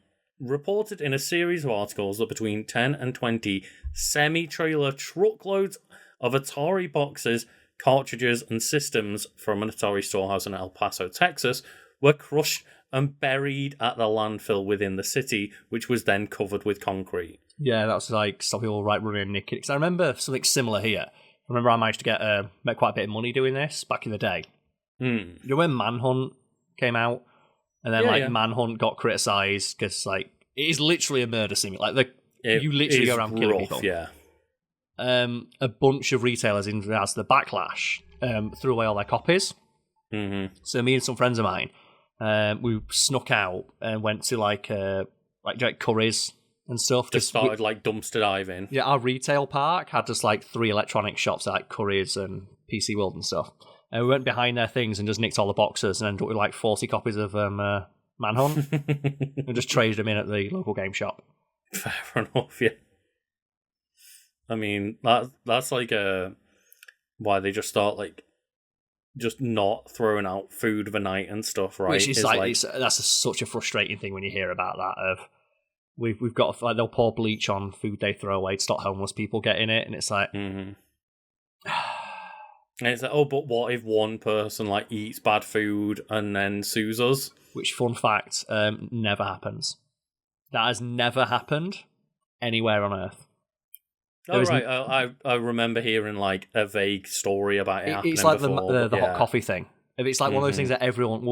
Reported in a series of articles that between 10 and 20 semi-trailer truckloads of Atari boxes, cartridges, and systems from an Atari storehouse in El Paso, Texas, were crushed and buried at the landfill within the city, which was then covered with concrete. Yeah, that's like some people running and nicking. Because I remember something similar here. I remember I managed to get make quite a bit of money doing this back in the day. You know when Manhunt came out, and then Manhunt got criticised because like it is literally a murder simulator. Like you literally go around killing people. Yeah. A bunch of retailers in regards to the backlash threw away all their copies. So me and some friends of mine, we snuck out and went to like Curry's and stuff. Just started like dumpster diving. Yeah, our retail park had just like 3 electronic shops like Curry's and PC World and stuff. And we went behind their things and just nicked all the boxes and ended up with like 40 copies of Manhunt and just traded them in at the local game shop. Fair enough, yeah. I mean, that's like why they just start like just not throwing out food of a night and stuff, right? Which is that's such a frustrating thing when you hear about that. Of we've got like they'll pour bleach on food they throw away to stop homeless people getting it, and it's like. And it's like, but what if one person like eats bad food and then sues us? Which, fun fact, never happens. That has never happened anywhere on Earth. I remember hearing like a vague story about it happening. It's like before, the hot coffee thing. It's like one of those things that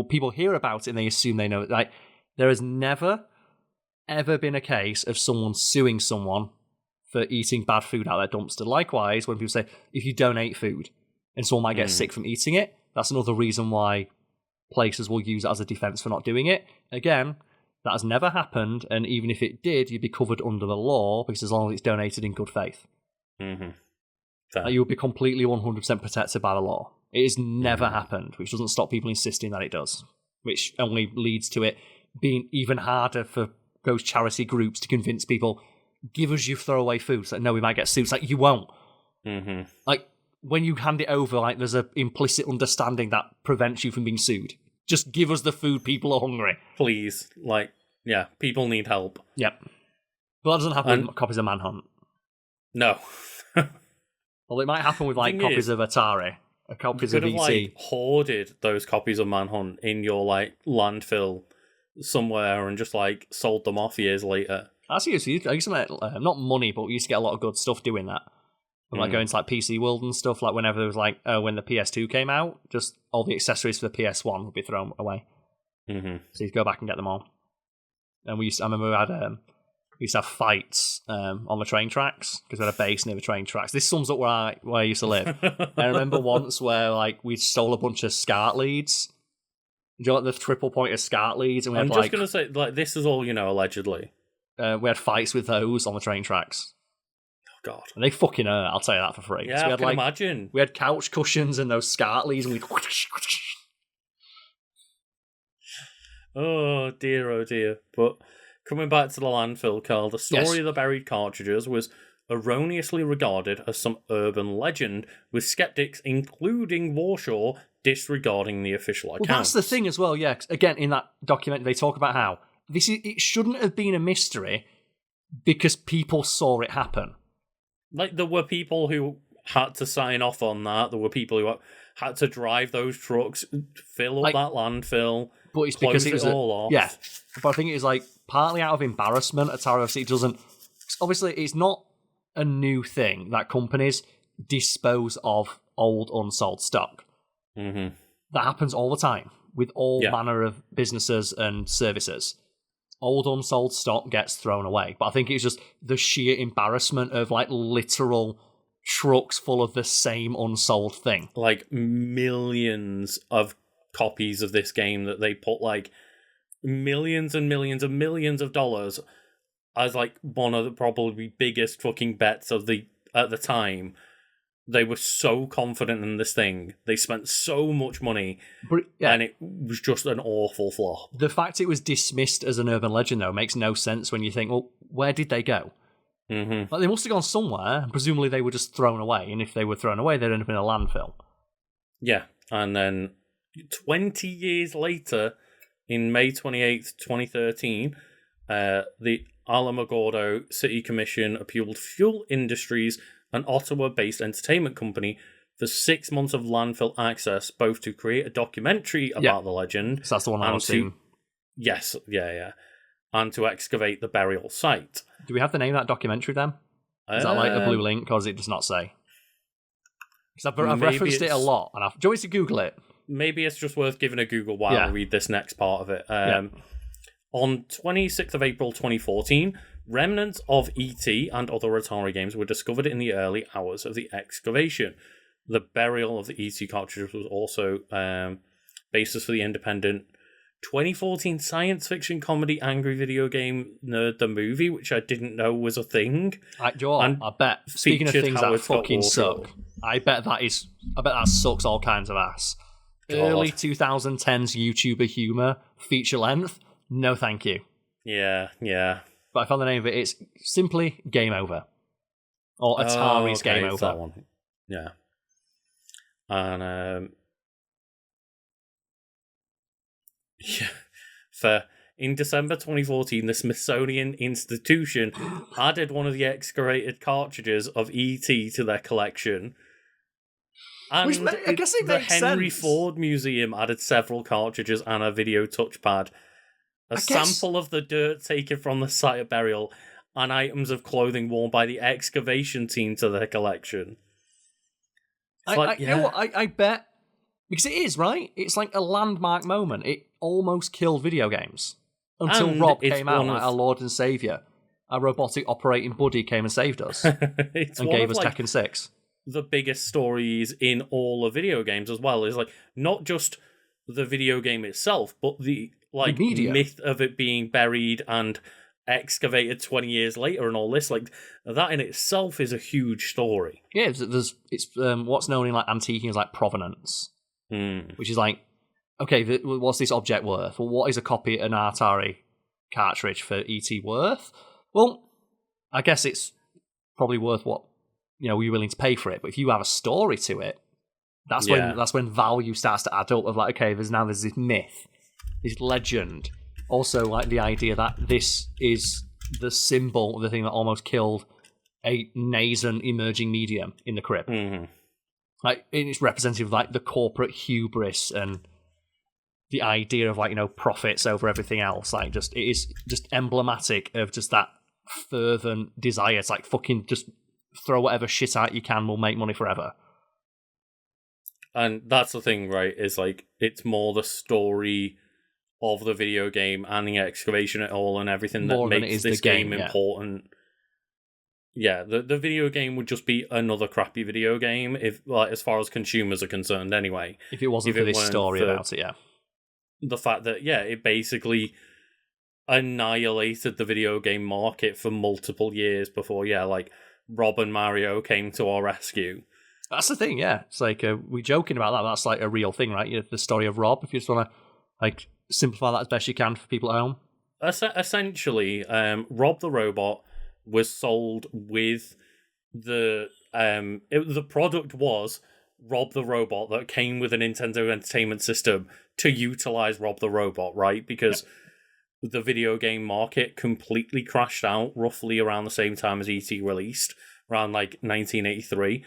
people hear about it and they assume they know. Like There has never, ever been a case of someone suing someone for eating bad food out of their dumpster. Likewise, when people say, if you donate food and someone might get sick from eating it, that's another reason why places will use it as a defence for not doing it. Again, that has never happened, and even if it did, you'd be covered under the law, because as long as it's donated in good faith. You would be completely 100% protected by the law. It has never happened, which doesn't stop people insisting that it does, which only leads to it being even harder for those charity groups to convince people, give us your throwaway food. It's like, no, we might get sued. It's like, you won't. Like, when you hand it over, like, there's an implicit understanding that prevents you from being sued. Just give us the food, people are hungry. Please. Like, yeah, people need help. Yep. But that doesn't happen with copies of Manhunt. No. Well, it might happen with, like, copies of Atari. Copies of ET. You could have, like, hoarded those copies of Manhunt in your, like, landfill somewhere and just, like, sold them off years later. I used to get, not money, but we used to get a lot of good stuff doing that. From, like, going to, like, PC World and stuff, like, whenever there was, like, when the PS2 came out, just all the accessories for the PS1 would be thrown away. So you'd go back and get them all. And I remember we used to have fights on the train tracks, because we had a base near the train tracks. This sums up where I used to live. I remember once where, like, we stole a bunch of SCART leads. Do you know, like, the triple pointed SCART leads? And we I'm had, just going to say, like, this is all, allegedly. We had fights with those on the train tracks. Oh, God. And they fucking hurt, I'll tell you that for free. Yeah, so I can imagine. We had couch cushions and those SCART leads, and we'd... Oh, dear. But coming back to the landfill, Karl, the story of the buried cartridges was erroneously regarded as some urban legend, with skeptics, including Warshaw, disregarding the official accounts. Well, that's the thing as well, yeah. Again, in that documentary, they talk about how it shouldn't have been a mystery because people saw it happen. Like, there were people who had to sign off on that. There were people who had to drive those trucks, fill up that landfill, but it's because it was all off. Yeah, but I think it was, like, partly out of embarrassment. Atari obviously doesn't... Obviously, it's not a new thing that companies dispose of old unsold stock. That happens all the time with all manner of businesses and services. Old unsold stock gets thrown away. But I think it's just the sheer embarrassment of, like, literal trucks full of the same unsold thing. Like, millions of copies of this game that they put, like, millions and millions and millions of dollars as, like, one of the probably biggest fucking bets at the time. They were so confident in this thing. They spent so much money, and it was just an awful flop. The fact it was dismissed as an urban legend, though, makes no sense when you think, well, where did they go? Like, they must have gone somewhere, and presumably they were just thrown away, and if they were thrown away, they'd end up in a landfill. Yeah, and then 20 years later, in May 28th, 2013, the Alamogordo City Commission appealed Fuel Industries, an Ottawa-based entertainment company, for 6 months of landfill access, both to create a documentary about the legend. So that's the one I was seeing. Yes, yeah. And to excavate the burial site. Do we have the name of that documentary then? Is that like a blue link, or does it does not say? Because I've referenced it a lot. And do you want me to Google it? Maybe it's just worth giving a Google while I read this next part of it. On 26th of April 2014, remnants of E.T. and other Atari games were discovered in the early hours of the excavation. The burial of the E.T. cartridges was also basis for the independent 2014 science fiction comedy Angry Video Game Nerd the Movie, which I didn't know was a thing. I bet, speaking of things that fucking suck, I bet that sucks all kinds of ass. God. Early 2010s YouTuber humor, feature length, no thank you. Yeah. But I found the name of it, it's simply Game Over. Or Atari's Game Over. That one. Yeah. And, in December 2014, the Smithsonian Institution added one of the excavated cartridges of E.T. to their collection. And I guess it makes sense. The Henry Ford Museum added several cartridges and a video touchpad. A sample of the dirt taken from the site of burial and items of clothing worn by the excavation team to their collection. You know what? I bet, because it is, right? It's like a landmark moment. It almost killed video games. Until And Rob it's came out, one like of- our Lord and Saviour. Our robotic operating buddy came and saved us and it's gave us like Tekken 6. the biggest stories in all of video games as well. Is like not just the video game itself, but the like media. myth of it being buried and excavated 20 years later and all this. Like that in itself is a huge story. Yeah, it's what's known in like antiquing as like provenance, which is like, okay, what's this object worth? Well, what is a copy of an Atari cartridge for ET worth? Well, I guess it's probably worth what you're willing to pay for it. But if you have a story to it, that's when value starts to add up. Of like, okay, there's this myth, this legend. Also, like the idea that this is the symbol of the thing that almost killed a nascent emerging medium in the crypt. Mm-hmm. Like it's representative of like the corporate hubris and the idea of like profits over everything else. Like it is just emblematic of just that fervent desire to like fucking just throw whatever shit out you can. We'll make money forever. And that's the thing, right? Is like it's more the story of the video game and the excavation at all and everything More that than it makes is this the game game, yeah. important. Yeah, the video game would just be another crappy video game if, like, as far as consumers are concerned, anyway. If it wasn't for this weren't story for about it, yeah. the fact that it basically annihilated the video game market for multiple years before like Rob and Mario came to our rescue. That's the thing, yeah. It's like we're joking about that. But that's like a real thing, right? The story of Rob. If you just want to like simplify that as best you can for people at home. Essentially, Rob the Robot was sold with the product was Rob the Robot that came with a Nintendo Entertainment System to utilize Rob the Robot, right? Because the video game market completely crashed out roughly around the same time as ET released, around like 1983.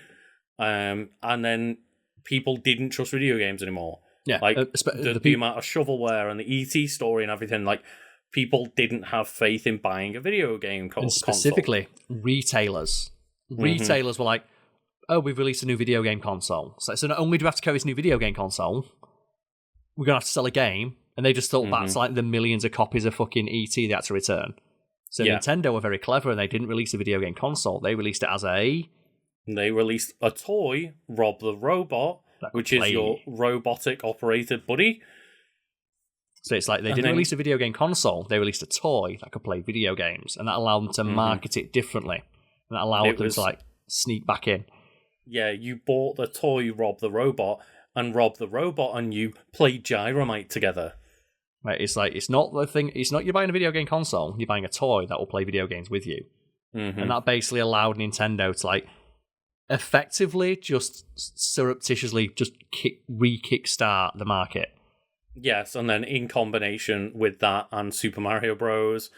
And then people didn't trust video games anymore. Yeah, like the amount of shovelware and the ET story and everything, like people didn't have faith in buying a video game console. Specifically, retailers. Retailers were like, oh, we've released a new video game console. So not only do we have to carry this new video game console, we're going to have to sell a game. And they just thought that's like the millions of copies of fucking ET they had to return. So Nintendo were very clever and they didn't release a video game console. They released it as They released a toy, Rob the Robot, which is your robotic operated buddy. So it's like they didn't release a video game console, they released a toy that could play video games, and that allowed them to market it differently. And that allowed them to like sneak back in. Yeah, you bought the toy Rob the Robot, and Rob the Robot and you played Gyromite together. Right, it's like it's not the thing. It's not you're buying a video game console. You're buying a toy that will play video games with you, and that basically allowed Nintendo to like effectively just surreptitiously just re-kickstart the market. Yes, and then in combination with that and Super Mario Bros.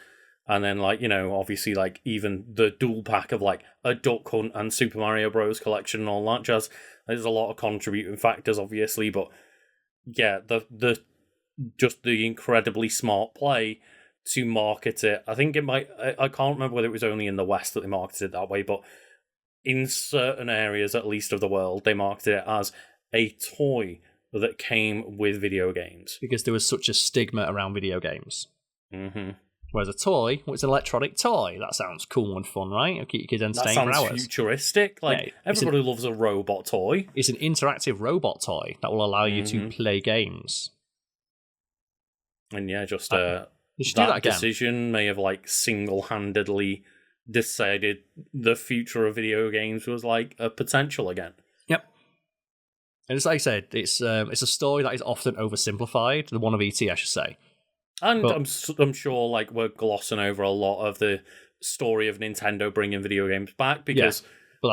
And then, like, obviously, like, even the dual pack of, like, a Duck Hunt and Super Mario Bros. Collection and all that jazz. There's a lot of contributing factors, obviously, but, yeah, the incredibly smart play to market it. I think it might... I can't remember whether it was only in the West that they marketed it that way, but in certain areas, at least, of the world, they marketed it as a toy that came with video games. Because there was such a stigma around video games. Whereas a toy, well, it's an electronic toy. That sounds cool and fun, right? It'll keep your kids entertained for hours. That sounds futuristic. Like, everybody loves a robot toy. It's an interactive robot toy that will allow you to play games. And yeah, just they should do that again. Decision may have, like, single-handedly decided the future of video games was, like, a potential again. Yep. And it's like I said, it's a story that is often oversimplified. The one of E.T., I should say. And I'm sure, like, we're glossing over a lot of the story of Nintendo bringing video games back because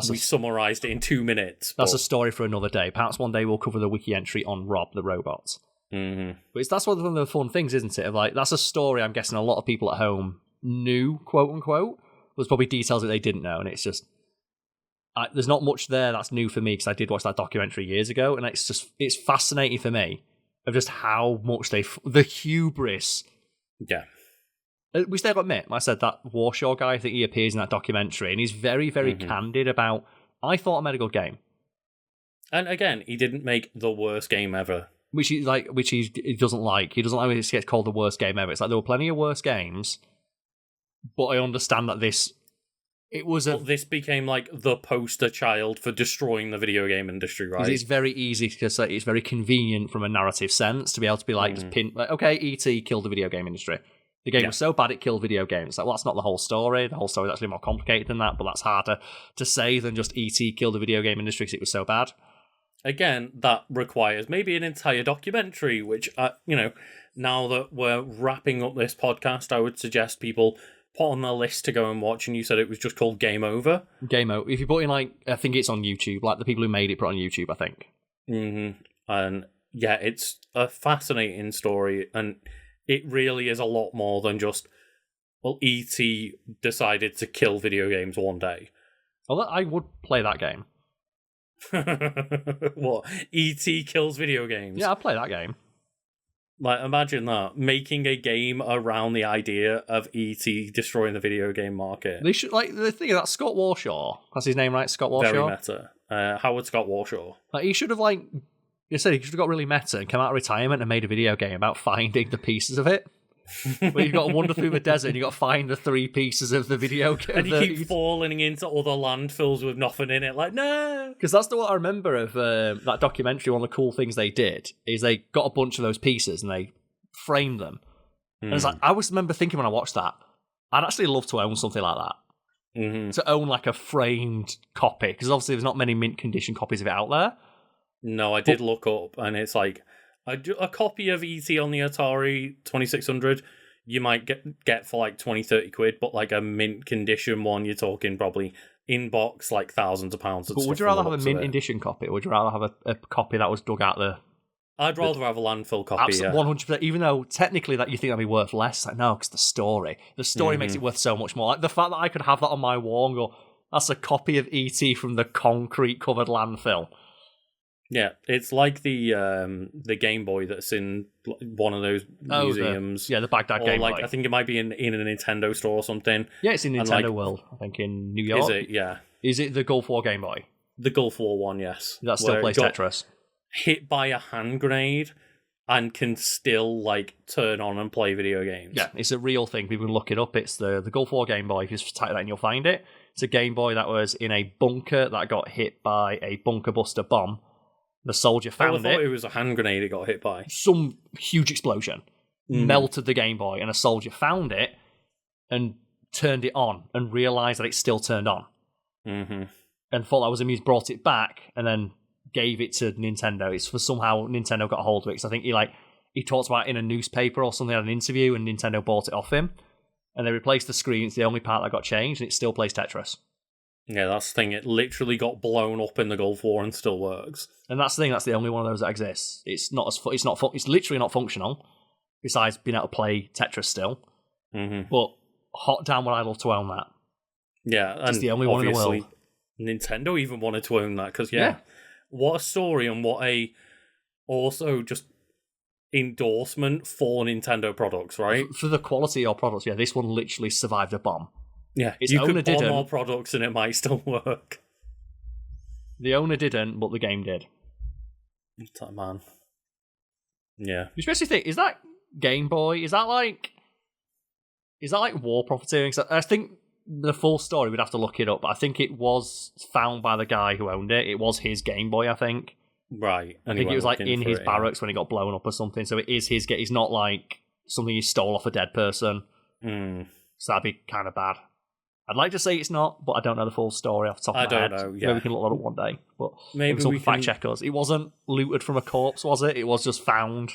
we summarised it in 2 minutes. That's a story for another day. Perhaps one day we'll cover the wiki entry on Rob the Robot. But that's one of the fun things, isn't it? Of like, that's a story I'm guessing a lot of people at home knew, quote unquote. There's probably details that they didn't know, and it's just there's not much there that's new for me because I did watch that documentary years ago, and it's fascinating for me of just how much the hubris. Yeah. We still got to admit, I said that Warshaw guy, I think he appears in that documentary, and he's very, very candid about, I thought I made a good game. And again, he didn't make the worst game ever. which he doesn't like. He doesn't like when it gets called the worst game ever. It's like there were plenty of worse games, but I understand that this became like the poster child for destroying the video game industry, right? It's very easy because it's very convenient from a narrative sense to be able to be okay, E.T. killed the video game industry. The game was so bad it killed video games. Like, well, that's not the whole story. The whole story is actually more complicated than that, but that's harder to say than just E.T. killed the video game industry because it was so bad. Again, that requires maybe an entire documentary, which, now that we're wrapping up this podcast, I would suggest people put on their list to go and watch, and you said it was just called Game Over? Game Over. If you put in, I think it's on YouTube, the people who made it put it on YouTube, I think. Mm-hmm. And, yeah, it's a fascinating story, and it really is a lot more than just, E.T. decided to kill video games one day. Well, I would play that game. What? E.T. kills video games? Yeah, I'd play that game. Imagine that. Making a game around the idea of E.T. destroying the video game market. They should, the thing of that, Scott Warshaw, that's his name, right? Scott Warshaw? Very meta. Howard Scott Warshaw. He should have, you said he should have got really meta and come out of retirement and made a video game about finding the pieces of it. Where you've got to wander through the desert and you've got to find the 3 pieces of the video game. And you keep falling into other landfills with nothing in it. No! Because that's what I remember of that documentary. One of the cool things they did is they got a bunch of those pieces and they framed them. And it's I always remember thinking when I watched that, I'd actually love to own something like that. Mm-hmm. To own a framed copy. Because obviously there's not many mint condition copies of it out there. No, I did look up, and it's a copy of E.T. on the Atari 2600 you might get for 20, 30 quid, but a mint condition one, you're talking probably in box thousands of pounds. But would you rather have a mint condition copy, or would you rather have a copy that was dug out the... I'd rather have a landfill copy, yeah. 100%, even though technically that you think that'd be worth less. No, because the story makes it worth so much more. The fact that I could have that on my wall and go, that's a copy of E.T. from the concrete-covered landfill. Yeah, it's like the Game Boy that's in one of those museums. The Baghdad Game Boy. I think it might be in a Nintendo store or something. Yeah, it's in Nintendo World, I think, in New York. Is it? Yeah. Is it the Gulf War Game Boy? The Gulf War one, yes. That still plays Tetris. Hit by a hand grenade and can still turn on and play video games. Yeah, it's a real thing. People can look it up. It's the Gulf War Game Boy. If you just type that in, you'll find it. It's a Game Boy that was in a bunker that got hit by a bunker buster bomb. The soldier found it. I thought it was a hand grenade it got hit by. Some huge explosion melted the Game Boy, and a soldier found it and turned it on and realised that it still turned on. Mm-hmm. And thought that was amused, brought it back, and then gave it to Nintendo. It's for somehow Nintendo got a hold of it, because I think he talked about it in a newspaper or something at an interview, and Nintendo bought it off him. And they replaced the screen. It's the only part that got changed, and it still plays Tetris. Yeah, that's the thing. It literally got blown up in the Gulf War and still works. And that's the thing. That's the only one of those that exists. It's literally not functional. Besides being able to play Tetris still. Mm-hmm. But hot damn, would I love to own that? Yeah, and it's the only one in the world. Nintendo even wanted to own that because what a story and what a also just endorsement for Nintendo products, right? For the quality of your products, yeah. This one literally survived a bomb. Yeah, you could buy more products and it might still work. The owner didn't, but the game did. That man. Yeah. You especially think, is that Game Boy, is that like war profiteering? I think the full story, we'd have to look it up, but I think it was found by the guy who owned it. It was his Game Boy, I think. Right. I think it was in his barracks when it got blown up or something, so it is his. It's not like something he stole off a dead person. So that'd be kind of bad. I'd like to say it's not, but I don't know the full story off the top of my head. I don't know, yeah. Maybe we can look that up one day. But maybe we can fact check us. It wasn't looted from a corpse, was it? It was just found.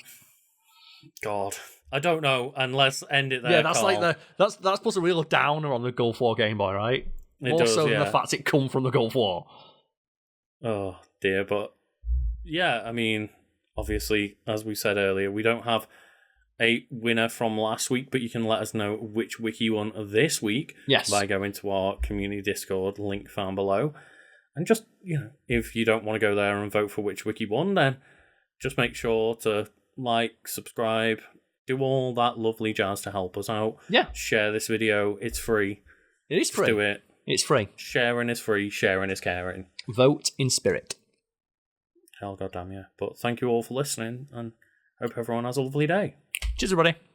God. I don't know, and let's end it there. Yeah, that's Karl. that's puts a real downer on the Gulf War Game Boy, right? Also, the fact it come from the Gulf War. Oh dear, but yeah, I mean, obviously, as we said earlier, we don't have a winner from last week, but you can let us know which wiki won this week by going to our community Discord, link found below. And just, if you don't want to go there and vote for which wiki won, then just make sure to like, subscribe, do all that lovely jazz to help us out. Yeah. Share this video. It's free. It is free. Just do it. It's free. Sharing is free. Sharing is caring. Vote in spirit. Hell goddamn yeah. But thank you all for listening, and hope everyone has a lovely day. Cheers, everybody.